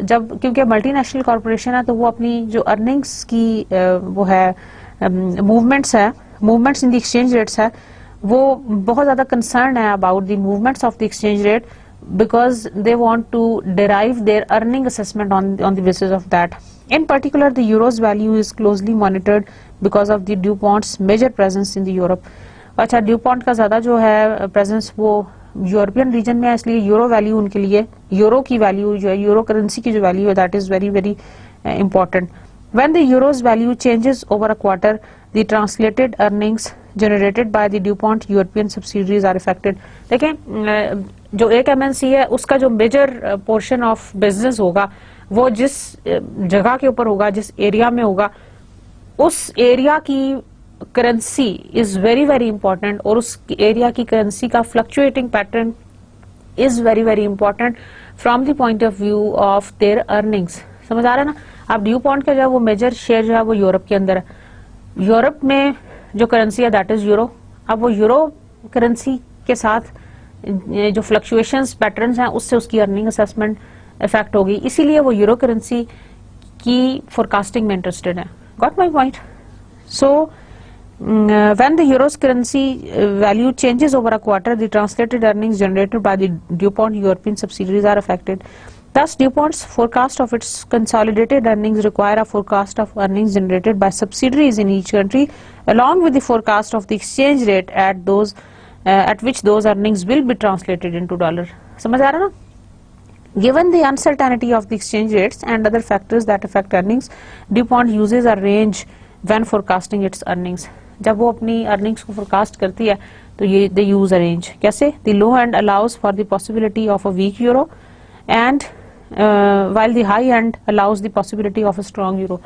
जब क्योंकि मल्टीनेशनल कॉर्पोरेशन है तो वो अपनी जो अर्निंग्स की वो है movements in the exchange rates है, वो बहुत ज्यादा कंसर्न है about the movements of the exchange rate because they want to derive their earning assessment on the basis of that. In particular the euro's value is closely monitored because of the DuPont's major presence in the Europe. अच्छा, DuPont का ज्यादा जो है presence वो European region में है, इसलिए euro value उनके लिए, यूरो की वैल्यू जो है, यूरो करेंसी की जो वैल्यू है that is very very important. When the euro's value changes over a quarter, the translated earnings generated by the DuPont European subsidiaries are affected. देखें, जो एक एमएनसी है उसका जो मेजर पोर्शन ऑफ बिजनेस होगा वो जिस जगह के ऊपर होगा, जिस एरिया में होगा, उस एरिया की currency is very very important और उस एरिया की करेंसी का fluctuating pattern is very very important from the point of view of their earnings. समझ आ रहा है ना? अब ड्यूपॉन्ट का जो है वो मेजर शेयर जो है वो यूरोप के अंदर है। यूरोप में जो करेंसी है दैट इज यूरो। अब वो यूरो करेंसी के साथ जो फ्लक्चुएशंस पैटर्न्स हैं उससे उसकी अर्निंग असेसमेंट इफेक्ट होगी, इसीलिए वो यूरो करेंसी की फोरकास्टिंग में इंटरेस्टेड है। Got my point? So when the euro's currency value changes over a quarter, the translated earnings generated by the DuPont European subsidiaries are affected. Thus, DuPont's forecast of its consolidated earnings require a forecast of earnings generated by subsidiaries in each country, along with the forecast of the exchange rate at which those earnings will be translated into dollar. समझ आ रहा ना? Given the uncertainty of the exchange rates and other factors that affect earnings, DuPont uses a range when forecasting its earnings. जब वो अपनी earnings को forecast करती है, तो ये they use a range. कैसे? The low end allows for the possibility of a weak euro, and while the high end allows the possibility of a strong euro.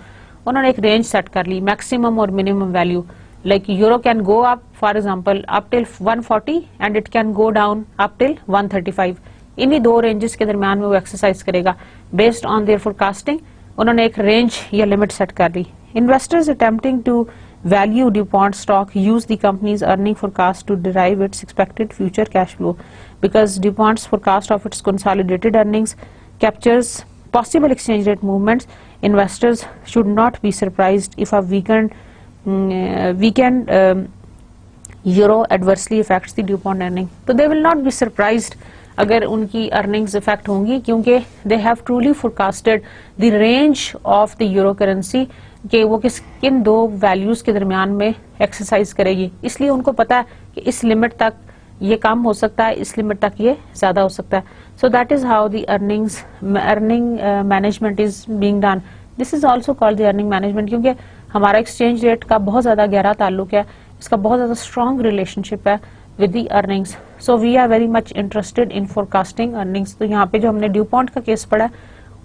उन्होंने एक रेंज सेट कर ली, maximum और minimum value. Like euro can go up for example up till 140 and it can go down up till 135. इन्हीं दो ranges के दरमियान में वो एक्सरसाइज करेगा बेस्ड ऑन देयर फोरकास्टिंग. उन्होंने एक रेंज या लिमिट सेट कर ली. Investors attempting to value DuPont stock use the company's earning forecast to derive its expected future cash flow. Because DuPont's forecast of its consolidated earnings captures possible exchange rate movements, investors should not be surprised if a weakened euro adversely affects the DuPont earning. So they will not be surprised अगर उनकी earnings affect होंगी, क्योंकि they have truly forecasted the range of the euro currency कि वो किन दो values के दरमियान में एक्सरसाइज करेगी. इसलिए उनको पता है कि इस लिमिट तक ये कम हो सकता है, इस लिमिट तक ये ज्यादा हो सकता है. So that is how the earning management is being done. This is also called the earning management, क्योंकि हमारा एक्सचेंज रेट का बहुत ज्यादा गहरा ताल्लुक है, इसका बहुत ज्यादा स्ट्रॉन्ग रिलेशनशिप है with the earnings. So we are very much interested in forecasting earnings. तो यहाँ पे जो हमने ड्यूपॉन्ट का केस पढ़ा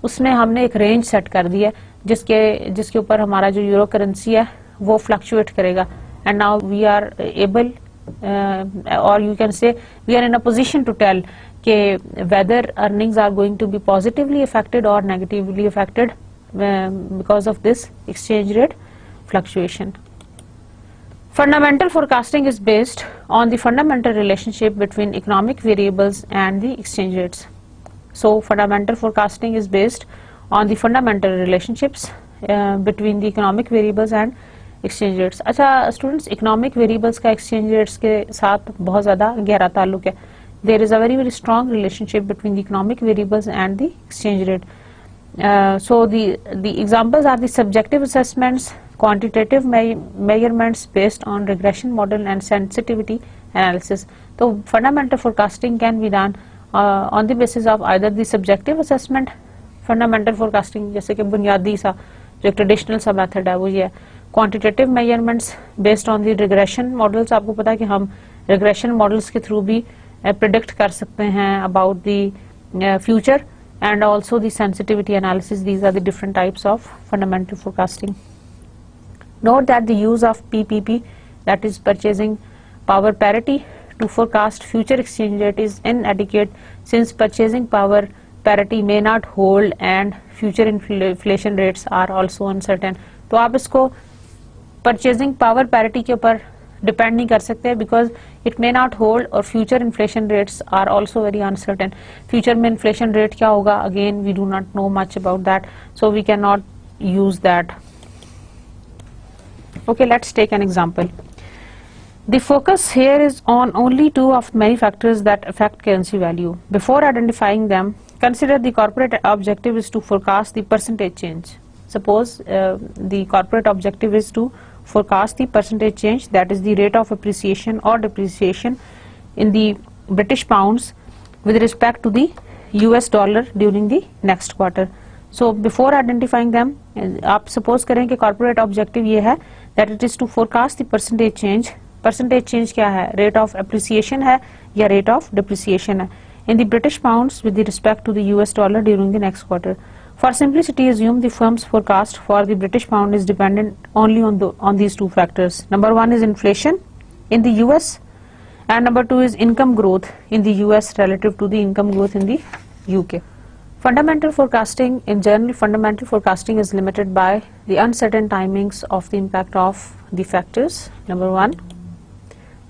उसमें हमने एक रेंज सेट कर दी है जिसके ऊपर हमारा जो यूरो करेंसी है वो फ्लक्चुएट करेगा. And now we are able और you can say we are in a position to tell के whether earnings are going to be positively affected और negatively affected because of this exchange rate fluctuation. Fundamental forecasting is based on the fundamental relationship between economic variables and the exchange rates. So fundamental forecasting is based on the fundamental relationships between the economic variables and exchange rates. अच्छा students, economic variables का exchange rates के साथ बहुत ज़्यादा गहरा ताल्लुक है. There is a very strong relationship between the economic variables and the exchange rate. So the examples are the subjective assessments, quantitative measurements based on regression model and sensitivity analysis. So fundamental forecasting can be done on the basis of either the subjective assessment, fundamental forecasting जैसे कि बुनियादी सा जो traditional सा method है वो ये है. Quantitative measurements based on the regression models. आपको पता है कि हम रिग्रेशन मॉडल्स के थ्रू भी प्रिडिक्ट कर सकते हैं about the future, and also the sensitivity analysis. These are the different types of fundamental forecasting. Note that the use of PPP, that is purchasing power parity, to forecast future exchange rate is inadequate, since purchasing power parity may not hold and future inflation rates are also uncertain. तो आप इसको purchasing power parity के ऊपर depend नहीं कर सकते because it may not hold और future inflation rates are also very uncertain. Future में इन्फ्लेशन रेट क्या होगा, again we do not know much about that, so we can not use that. Okay, let's take an example. The focus here is on only two of many factors that affect currency value. Before identifying them, consider the corporate objective is to forecast the percentage change. Suppose the corporate objective is to forecast the percentage change, that is the rate of appreciation or depreciation in the British pounds with respect to the US dollar during the next quarter. So before identifying them, आप suppose करें कि corporate objective ये है that it is to forecast the percentage change. Percentage change क्या है, rate of appreciation है या rate of depreciation है in the British pounds with respect to the US dollar during the next quarter. For simplicity, assume the firm's forecast for the British pound is dependent only on these two factors. Number one is inflation in the US, and number two is income growth in the US relative to the income growth in the UK. Fundamental forecasting, in general, fundamental forecasting is limited by the uncertain timings of the impact of the factors. Number one,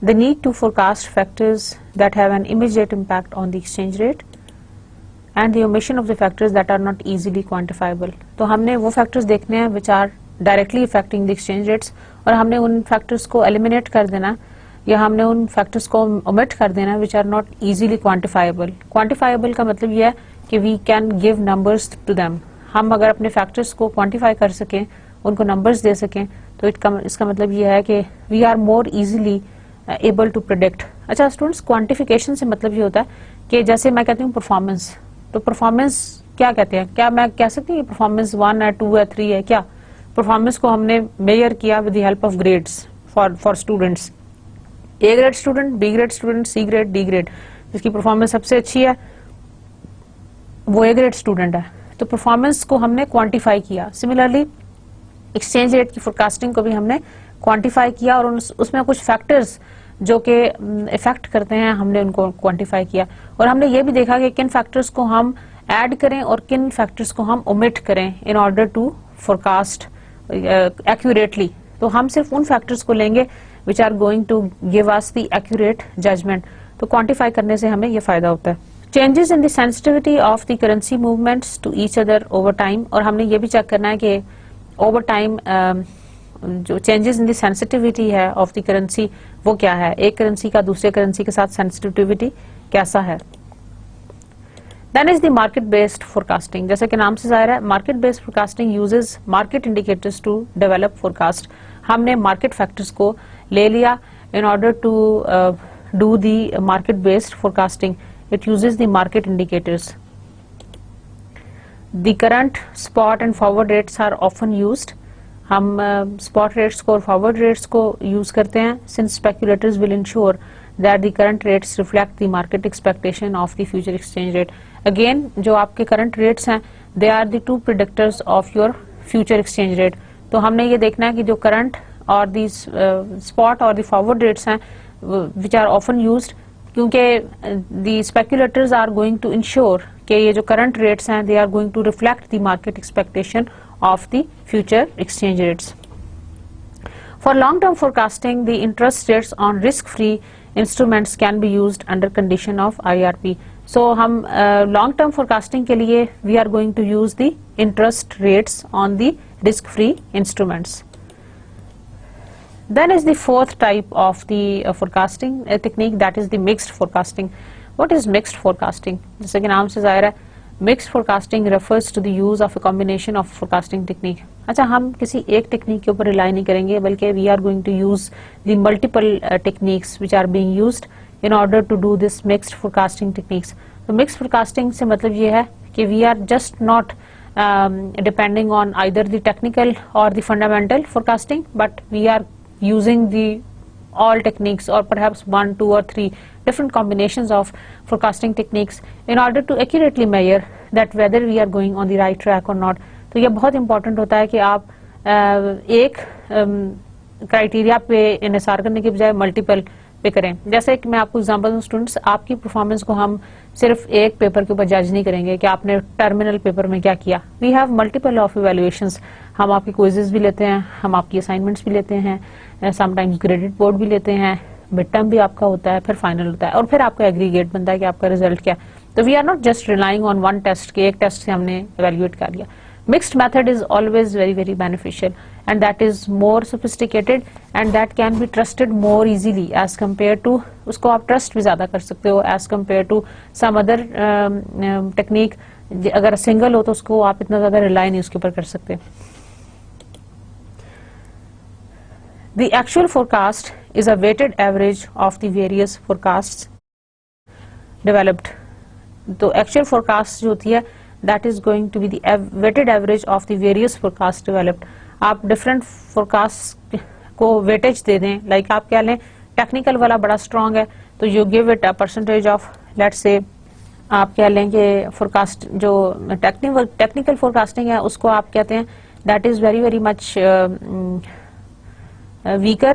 the need to forecast factors that have an immediate impact on the exchange rate, and the omission of the factors that are not easily quantifiable. तो हमने वो factors देखने हैं which are directly affecting the exchange rates, और हमने उन factors को eliminate कर देना या हमने उन factors को omit कर देना which are not easily quantifiable. Quantifiable का मतलब ये है कि we can give numbers to them. हम अगर अपने फैक्टर्स को क्वांटिफाई कर सकें, उनको नंबर्स दे सकें, तो इसका मतलब ये है कि we are more easily able to predict. अच्छा स्टूडेंट्स, क्वांटिफिकेशन से मतलब ये होता है कि जैसे मैं कहती हूँ परफॉर्मेंस, तो परफॉर्मेंस क्या कहते हैं? क्या मैं कह सकती हूँ परफॉर्मेंस 1 है, 2 है, 3 है? क्या परफॉर्मेंस को हमने मेजर किया with the help of grades for students. A grade student, B grade student, C grade, D grade. जिसकी परफॉर्मेंस सबसे अच्छी है वो ए ग्रेड स्टूडेंट है। तो परफॉर्मेंस को हमने क्वांटिफाई किया। सिमिलरली एक्सचेंज रेट की फोरकास्टिंग को भी हमने क्वांटिफाई किया और उसमें कुछ फैक्टर्स जो कि इफेक्ट करते हैं हमने उनको क्वांटिफाई किया। और हमने ये भी देखा कि किन फैक्टर्स को हम ऐड करें और किन फैक्टर्स को हम ओमिट करें in order to forecast accurately. तो हम सिर्फ उन फैक्टर्स को लेंगे which are going to give us the accurate judgement. तो क्वांटिफाई करने से हमें ये फायदा होता है। Changes in the sensitivity of the currency movements to each other over time. और हमने ये भी चेक करना है कि ओवर टाइम जो चेंजेस इन द सेंसिटिविटी है ऑफ द करेंसी वो क्या है, एक करेंसी का दूसरे करेंसी के साथ सेंसिटिविटी कैसा है। Then is the market based forecasting. जैसे कि नाम से जाहिर है, market based forecasting uses market indicators to develop forecast. हमने मार्केट फैक्टर्स को ले लिया in order to do the market based forecasting. It uses the market indicators. The current spot and forward rates are often used. हम spot rates को और forward rates को use करते हैं since speculators will ensure that the current rates reflect the market expectation of the future exchange rate. Again जो आपके current rates हैं they are the two predictors of your future exchange rate. तो हमने ये देखना है कि जो करंट और दी स्पॉट और द फॉरवर्ड रेट्स हैं विच आर ऑफन यूज्ड, क्योंकि the speculators are going to ensure कि ये जो करंट रेट्स हैं they are going to reflect the market expectation of the future exchange rates. For long-term forecasting, the interest rates on risk-free instruments can be used under condition of IRP. So हम long-term forecasting के लिए we are going to use the interest rates on the risk-free instruments. Then is the fourth type of the forecasting technique, that is the mixed forecasting. What is mixed forecasting? जैसे कि नाम से जाहिर है, mixed forecasting refers to the use of a combination of forecasting technique. अच्छा, हम किसी एक टेक्निक के ऊपर रिलाई नहीं करेंगे, बल्कि we are going to use the multiple techniques which are being used in order to do this mixed forecasting techniques. तो मिक्स्ड फोरकास्टिंग से मतलब ये है कि we are just not depending on either the technical और the fundamental forecasting, but we are using the all techniques or perhaps 1, 2 or 3 different combinations of forecasting techniques in order to accurately measure that whether we are going on the right track or not. तो ये बहुत important होता है कि आप एक criteria पे इन्हिसार करने के बजाय मल्टीपल पे करें। जैसे कि मैं आपको एग्जांपल दूं स्टूडेंट्स, आपकी परफॉर्मेंस को हम सिर्फ एक पेपर के ऊपर जज नहीं करेंगे कि आपने टर्मिनल पेपर में क्या किया। We have multiple of evaluations. हम आपके क्विजेस भी लेते हैं, हम आपकी असाइनमेंट्स भी लेते हैं, समटाइम्स क्रेडिट बोर्ड भी लेते हैं, मिड टर्म भी आपका होता है, फिर फाइनल होता है और फिर आपका एग्रीगेट बनता है कि आपका रिजल्ट क्या। तो we are not just relying on one test के एक टेस्ट से हमने इवैल्यूएट कर लिया। Mixed method is always very beneficial, and that is more sophisticated and that can be trusted more easily as compared to, उसको आप trust भी ज्यादा कर सकते हो as compared to some other technique। अगर single हो तो उसको आप इतना ज्यादा rely नहीं उसके ऊपर कर सकते। The actual forecast is a weighted average of the various forecasts developed। तो actual forecast जो होती है that is going to be the weighted average of the various forecasts developed। आप different forecasts को weightage दे दें, like आप क्या लें, technical वाला बड़ा strong है तो you give it a percentage of, let's say आप क्या लें कि forecast जो technical forecasting है उसको आप कहते हैं that is very much weaker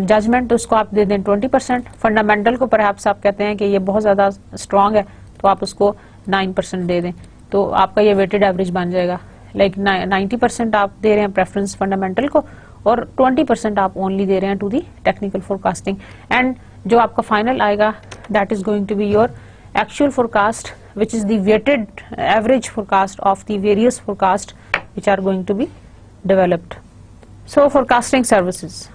judgment, तो उसको आप दे दें 20%। fundamental को perhaps आप कहते हैं कि ये बहुत ज़्यादा strong है तो आप उसको 9% दे दें, तो आपका ये वेटेड एवरेज बन जाएगा। लाइक 90% आप दे रहे हैं प्रेफरेंस फंडामेंटल को और 20% आप ओनली दे रहे हैं to the technical forecasting. And जो आपका फाइनल आएगा that is going to be your actual forecast which is the weighted average forecast of the various forecast which are going to be developed. So forecasting services,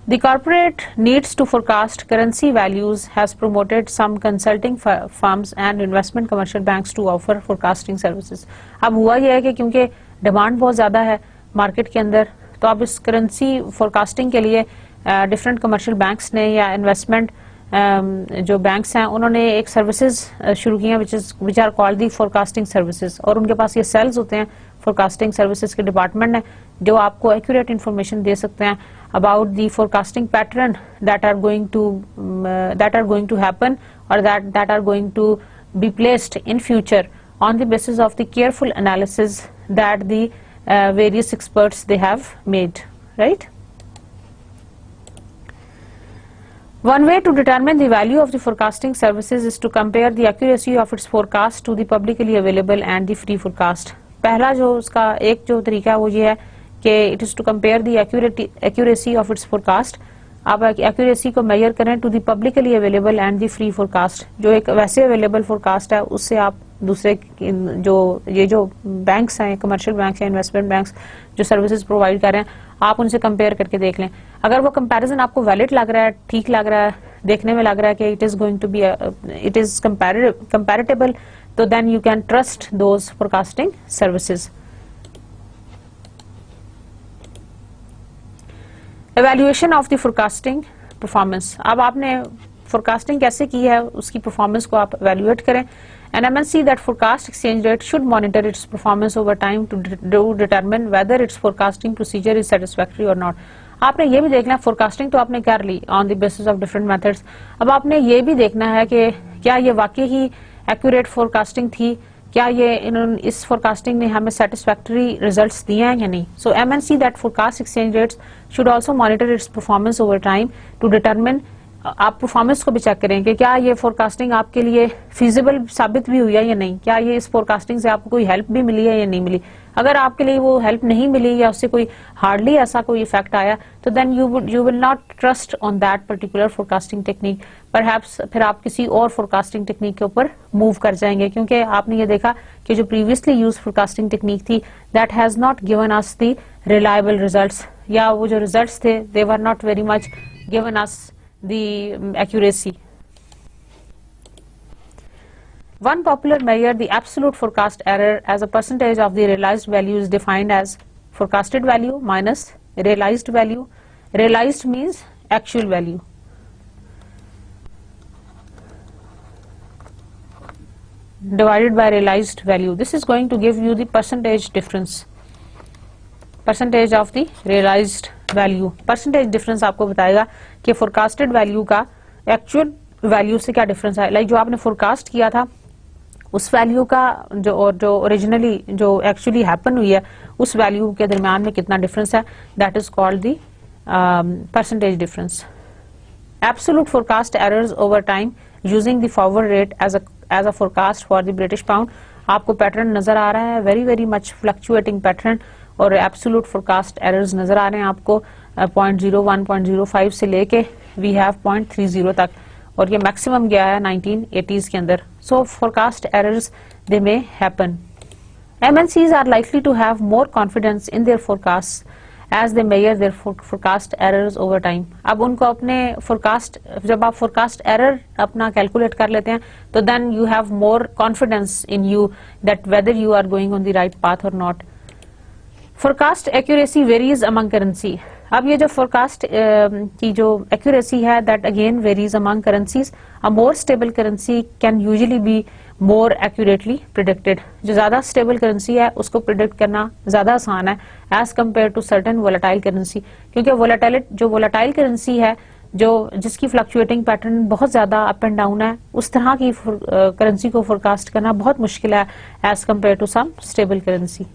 The corporate needs to forecast currency values has promoted some consulting firms and investment commercial banks to offer forecasting services. अब हुआ यह है कि क्योंकि demand बहुत ज़्यादा है market के अंदर, तो अब इस करेंसी फोरकास्टिंग के लिए डिफरेंट कमर्शियल बैंक्स ने या इन्वेस्टमेंट जो बैंक्स हैं उन्होंने एक सर्विसेज शुरू की हैं which are called the forecasting services, और उनके पास ये सेल्स होते हैं फोरकास्टिंग सर्विसेज के डिपार्टमेंट है जो आपको एक्यूरेट इन्फॉर्मेशन दे सकते हैं about the forecasting pattern that are going to happen और that are going to be placed in future on the basis of the careful analysis that the various experts they have made, right? One way to determine the value of the forecasting services is to compare the accuracy of its forecast to the publicly available and the free forecast. पहला जो उसका एक जो तरीका है वो ये है कि it is to compare the accuracy of its forecast. आप एक्यूरेसी को मेजर करें to the publicly available and the free forecast, जो एक वैसे अवेलेबल फोरकास्ट है उससे आप दूसरे जो बैंक्स हैं, कमर्शियल बैंक्स हैं, इन्वेस्टमेंट बैंक्स जो सर्विसेज प्रोवाइड कर रहे हैं, आप उनसे कंपेयर करके देख लें. अगर वो कंपैरिजन आपको वैलिड लग रहा है, ठीक लग रहा है, देखने में लग रहा है कि it is going to be it is comparable, तो then you can trust those forecasting services. Evaluation of the forecasting performance. अब आपने फोरकास्टिंग कैसे की है उसकी परफॉर्मेंस को आप एवेल्युएट करें. An MNC that forecast exchange rate should monitor its performance over time to determine whether its forecasting procedure is satisfactory or not. आपने ये भी देखना है, फोरकास्टिंग तो आपने कर ली on the basis of different methods. अब आपने ये भी देखना है कि क्या ये वाकई ही एक्यूरेट फोरकास्टिंग थी, क्या ये इस फोरकास्टिंग ने हमें सेटिस्फैक्टरी रिजल्ट्स दिए हैं या नहीं. सो MNC that forecast exchange rates should also monitor its performance over time to determine. आप परफॉर्मेंस को भी चेक करें कि क्या ये फोरकास्टिंग आपके लिए फिजिबल साबित भी हुई है या नहीं, क्या ये इस फोरकास्टिंग से आपको कोई हेल्प भी मिली है या नहीं मिली. अगर आपके लिए वो हेल्प नहीं मिली या उससे कोई हार्डली ऐसा कोई इफेक्ट आया, तो then you will not trust on that particular forecasting technique. Perhaps फिर आप किसी और फोरकास्टिंग टेक्निक के ऊपर मूव कर जाएंगे, क्योंकि आपने ये देखा कि जो प्रीवियसली यूज फोरकास्टिंग टेक्निक थी that has not given us the reliable results, या वो जो रिजल्ट्स थे they were not very much given us the accuracy. One popular measure, the absolute forecast error as a percentage of the realized value, is defined as forecasted value minus realized value. Realized means actual value. Divided by realized value. This is going to give you the percentage difference. Percentage of the realised value. Percentage difference आपको बताएगा कि forecasted value का actual value से क्या difference है. Like जो आपने forecast किया था उस वैल्यू का जो ओरिजिनली जो एक्चुअली हैपन हुई है उस वैल्यू के दरमियान में कितना डिफरेंस है, that is called the percentage difference. Absolute forecast errors over time using the forward rate as a forecast for the British pound. आपको पैटर्न नजर आ रहा है, very very much fluctuating pattern, और एब्सोल्यूट फोरकास्ट एरर्स नजर आ रहे हैं आपको 0.01 0.05 से लेके वी हैव 0.30 तक, और ये मैक्सिमम गया है 1980s के अंदर. So forecast errors they may happen. MNCs are likely to have more confidence in their forecasts as they measure their forecast errors over time. अब उनको अपने फोरकास्ट, जब आप फोरकास्ट एरर अपना कैलकुलेट कर लेते हैं तो then you have more confidence in you that whether you are going on the right path और not. Forecast accuracy varies among currency. अब ये जो फोरकास्ट की जो एक्यूरेसी है that again varies among currencies. A more stable currency can usually be more accurately predicted. जो ज्यादा stable currency है उसको प्रिडिक्ट करना ज्यादा आसान है as compare to certain volatile currency, क्योंकि वोलेटाइल करेंसी है जो जिसकी फ्लक्चुएटिंग पैटर्न बहुत ज्यादा अप एंड डाउन है, उस तरह की करेंसी को फोरकास्ट करना बहुत मुश्किल है as compare to some stable currency.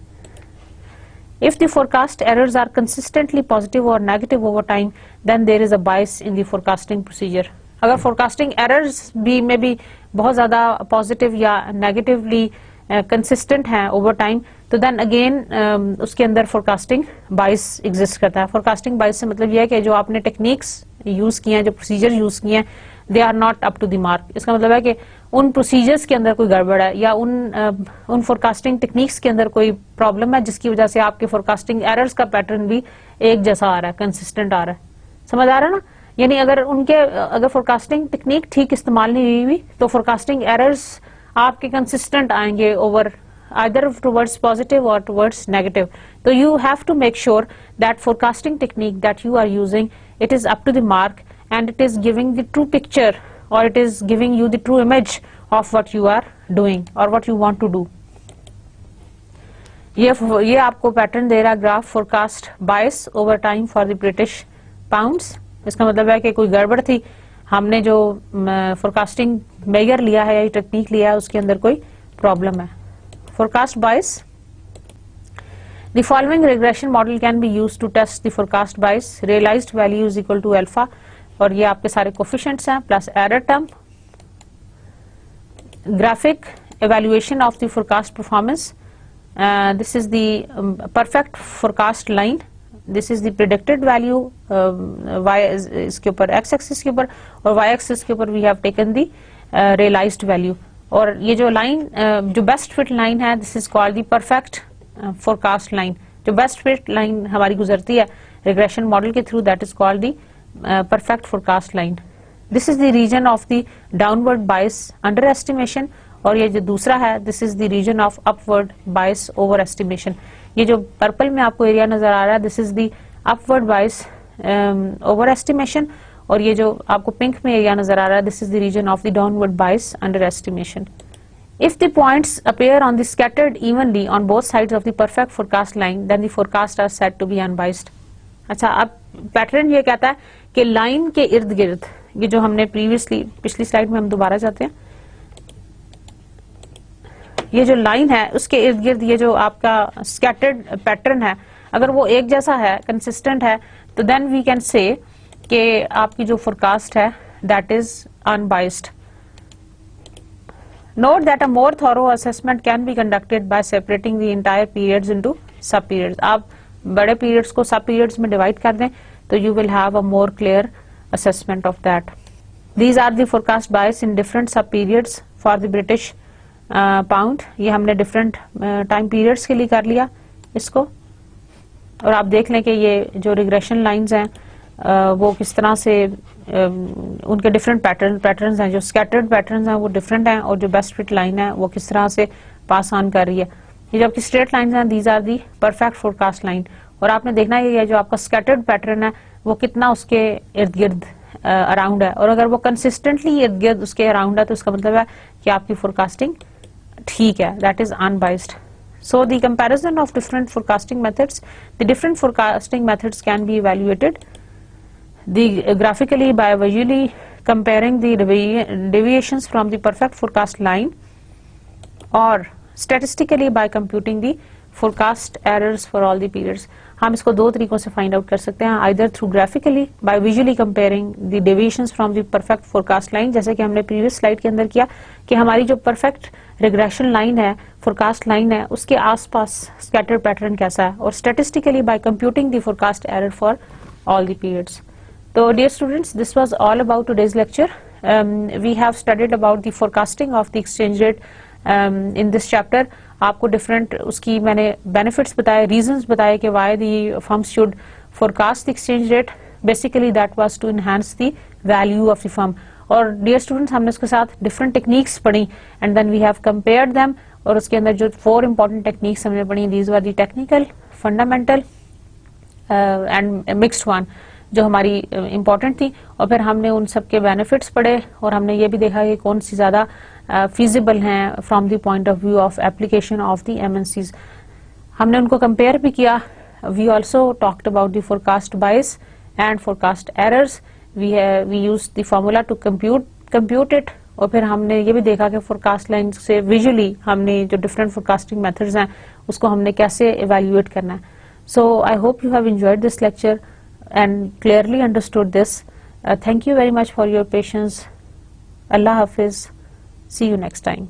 If the forecast errors are consistently positive or negative over time, then there is a bias in the forecasting procedure. अगर forecasting errors भी में भी बहुत ज़्यादा positive या negatively consistent हैं over time, तो then again उसके अंदर forecasting bias exist करता है. forecasting bias से मतलब यह है कि जो आपने techniques यूज किए हैं, जो procedure यूज किए हैं, they are not up to the mark. इसका मतलब है कि उन प्रोसीजर्स के अंदर कोई गड़बड़ है या उन फोरकास्टिंग टेक्निक्स के अंदर कोई प्रॉब्लम है जिसकी वजह से आपके फोरकास्टिंग एरर्स का पैटर्न भी एक जैसा आ रहा है, कंसिस्टेंट आ रहा है. समझ आ रहा है ना। यानी अगर फोरकास्टिंग टेक्निक ठीक इस्तेमाल नहीं हुई तो फोरकास्टिंग एरर्स आपके कंसिस्टेंट आएंगे over either towards positive or towards negative. So you have to make sure that forecasting technique that you are using, it is up to the mark and it is giving the true picture or it is giving you the true image of what you are doing or what you want to do. ये आपको pattern दे रहा है graph forecast bias over time for the British pounds. इसका मतलब है कि कोई गड़बड़ थी, हमने जो फोरकास्टिंग मेजर लिया है या टेक्निक लिया है उसके अंदर कोई प्रॉब्लम है। Forecast bias. The following regression model can be used to test the forecast bias. Realized value is equal to alpha और ये आपके सारे coefficients हैं plus error term. Graphic evaluation of the forecast performance. This is the perfect forecast line. This is the predicted value. Y इसके ऊपर x axis के ऊपर और y axis के ऊपर we have taken the realized value. और ये जो लाइन जो बेस्ट फिट लाइन है, this is called the perfect forecast line. जो बेस्ट फिट लाइन हमारी गुजरती है रिग्रेशन मॉडल के through, that is called the perfect forecast line. This is the reason of the downward bias under estimation और ये जो दूसरा है this is the reason of upward bias over estimation. ये जो पर्पल में आपको एरिया नजर आ रहा है this is the upward bias over estimation और ये जो आपको पिंक में एरिया नजर आ रहा है this is the reason of the downward bias under estimation. If the points appear on the scattered evenly on both sides of the perfect forecast line then the forecast are said to be unbiased. अच्छा, अब pattern ये कहता है कि line के इर्द गिर्द, ये जो हमने पिछली स्लाइड में हम दोबारा जाते हैं, ये जो लाइन है उसके इर्द गिर्द ये जो आपका स्कैटर्ड पैटर्न है अगर वो एक जैसा है, कंसिस्टेंट है, तो देन वी कैन से कि आपकी जो फोरकास्ट है that is unbiased. Note that a more thorough assessment can be conducted by separating the entire periods into सब पीरियड्स। आप बड़े पीरियड्स को सब पीरियड्स में डिवाइड कर दें तो you will have a more clear assessment of that. These are the forecast bias in different sub periods for the British pound. ये हमने डिफरेंट टाइम पीरियड्स के लिए कर लिया इसको और आप देख लें कि ये जो रिग्रेशन लाइंस हैं वो किस तरह से उनके डिफरेंट पैटर्न्स हैं। जो स्कैटर्ड पैटर्न्स हैं वो डिफरेंट हैं और जो बेस्ट फिट लाइन है वो किस तरह से पास ऑन कर रही है। ये जो आपकी स्ट्रेट लाइंस हैं these are the perfect forecast line और आपने देखना है ये जो आपका स्कैटर्ड पैटर्न है वो कितना उसके इर्द गिर्द अराउंड है और अगर वो कंसिस्टेंटली इर्द गिर्द उसके अराउंड है तो इसका मतलब है कि आपकी फोरकास्टिंग ठीक है, that is unbiased. So the comparison of different forecasting methods, the different forecasting methods can be evaluated graphically by visually comparing the deviations from the perfect forecast line or statistically by computing the forecast errors for all the periods. हम इसको दो तरीकों से find out कर सकते हैं, either through graphically by visually comparing the deviations from the perfect forecast line, जैसे कि हमने प्रीवियस स्लाइड के अंदर किया कि हमारी जो परफेक्ट रिग्रेशन लाइन है, फोरकास्ट लाइन है, उसके आसपास स्कैटर पैटर्न कैसा है, और statistically by computing the forecast error for all the periods. तो dear students, this was all about today's lecture. We have studied about the forecasting of the exchange rate in this chapter. आपको different उसकी मैंने benefits बताए, reasons बताए कि why the firms should forecast the exchange rate. Basically that was to enhance the value of the firm. और dear students, हमने उसके साथ डिफरेंट टेक्निक्स पढ़ी and then we have compared them, और उसके अंदर जो 4 इंपॉर्टेंट टेक्निक्स हमने पढ़ी, these were the technical, fundamental and mixed one, जो हमारी इंपॉर्टेंट थी। और फिर हमने उन सब के बेनिफिट्स पढ़े और हमने ये भी देखा कि कौन सी ज्यादा फीजिबल हैं from the point of view of application of the MNCs. हमने उनको कंपेयर भी किया। We also talked about the forecast bias and forecast errors. we used the formula to compute it, और फिर हमने ये भी देखा कि फोरकास्ट लाइन से विजुअली हमने जो डिफरेंट फोरकास्टिंग मेथड्स हैं उसको हमने कैसे इवेल्युएट करना है। So I hope you have enjoyed this lecture and clearly understood this. Thank you very much for your patience. Allah Hafiz. See you next time.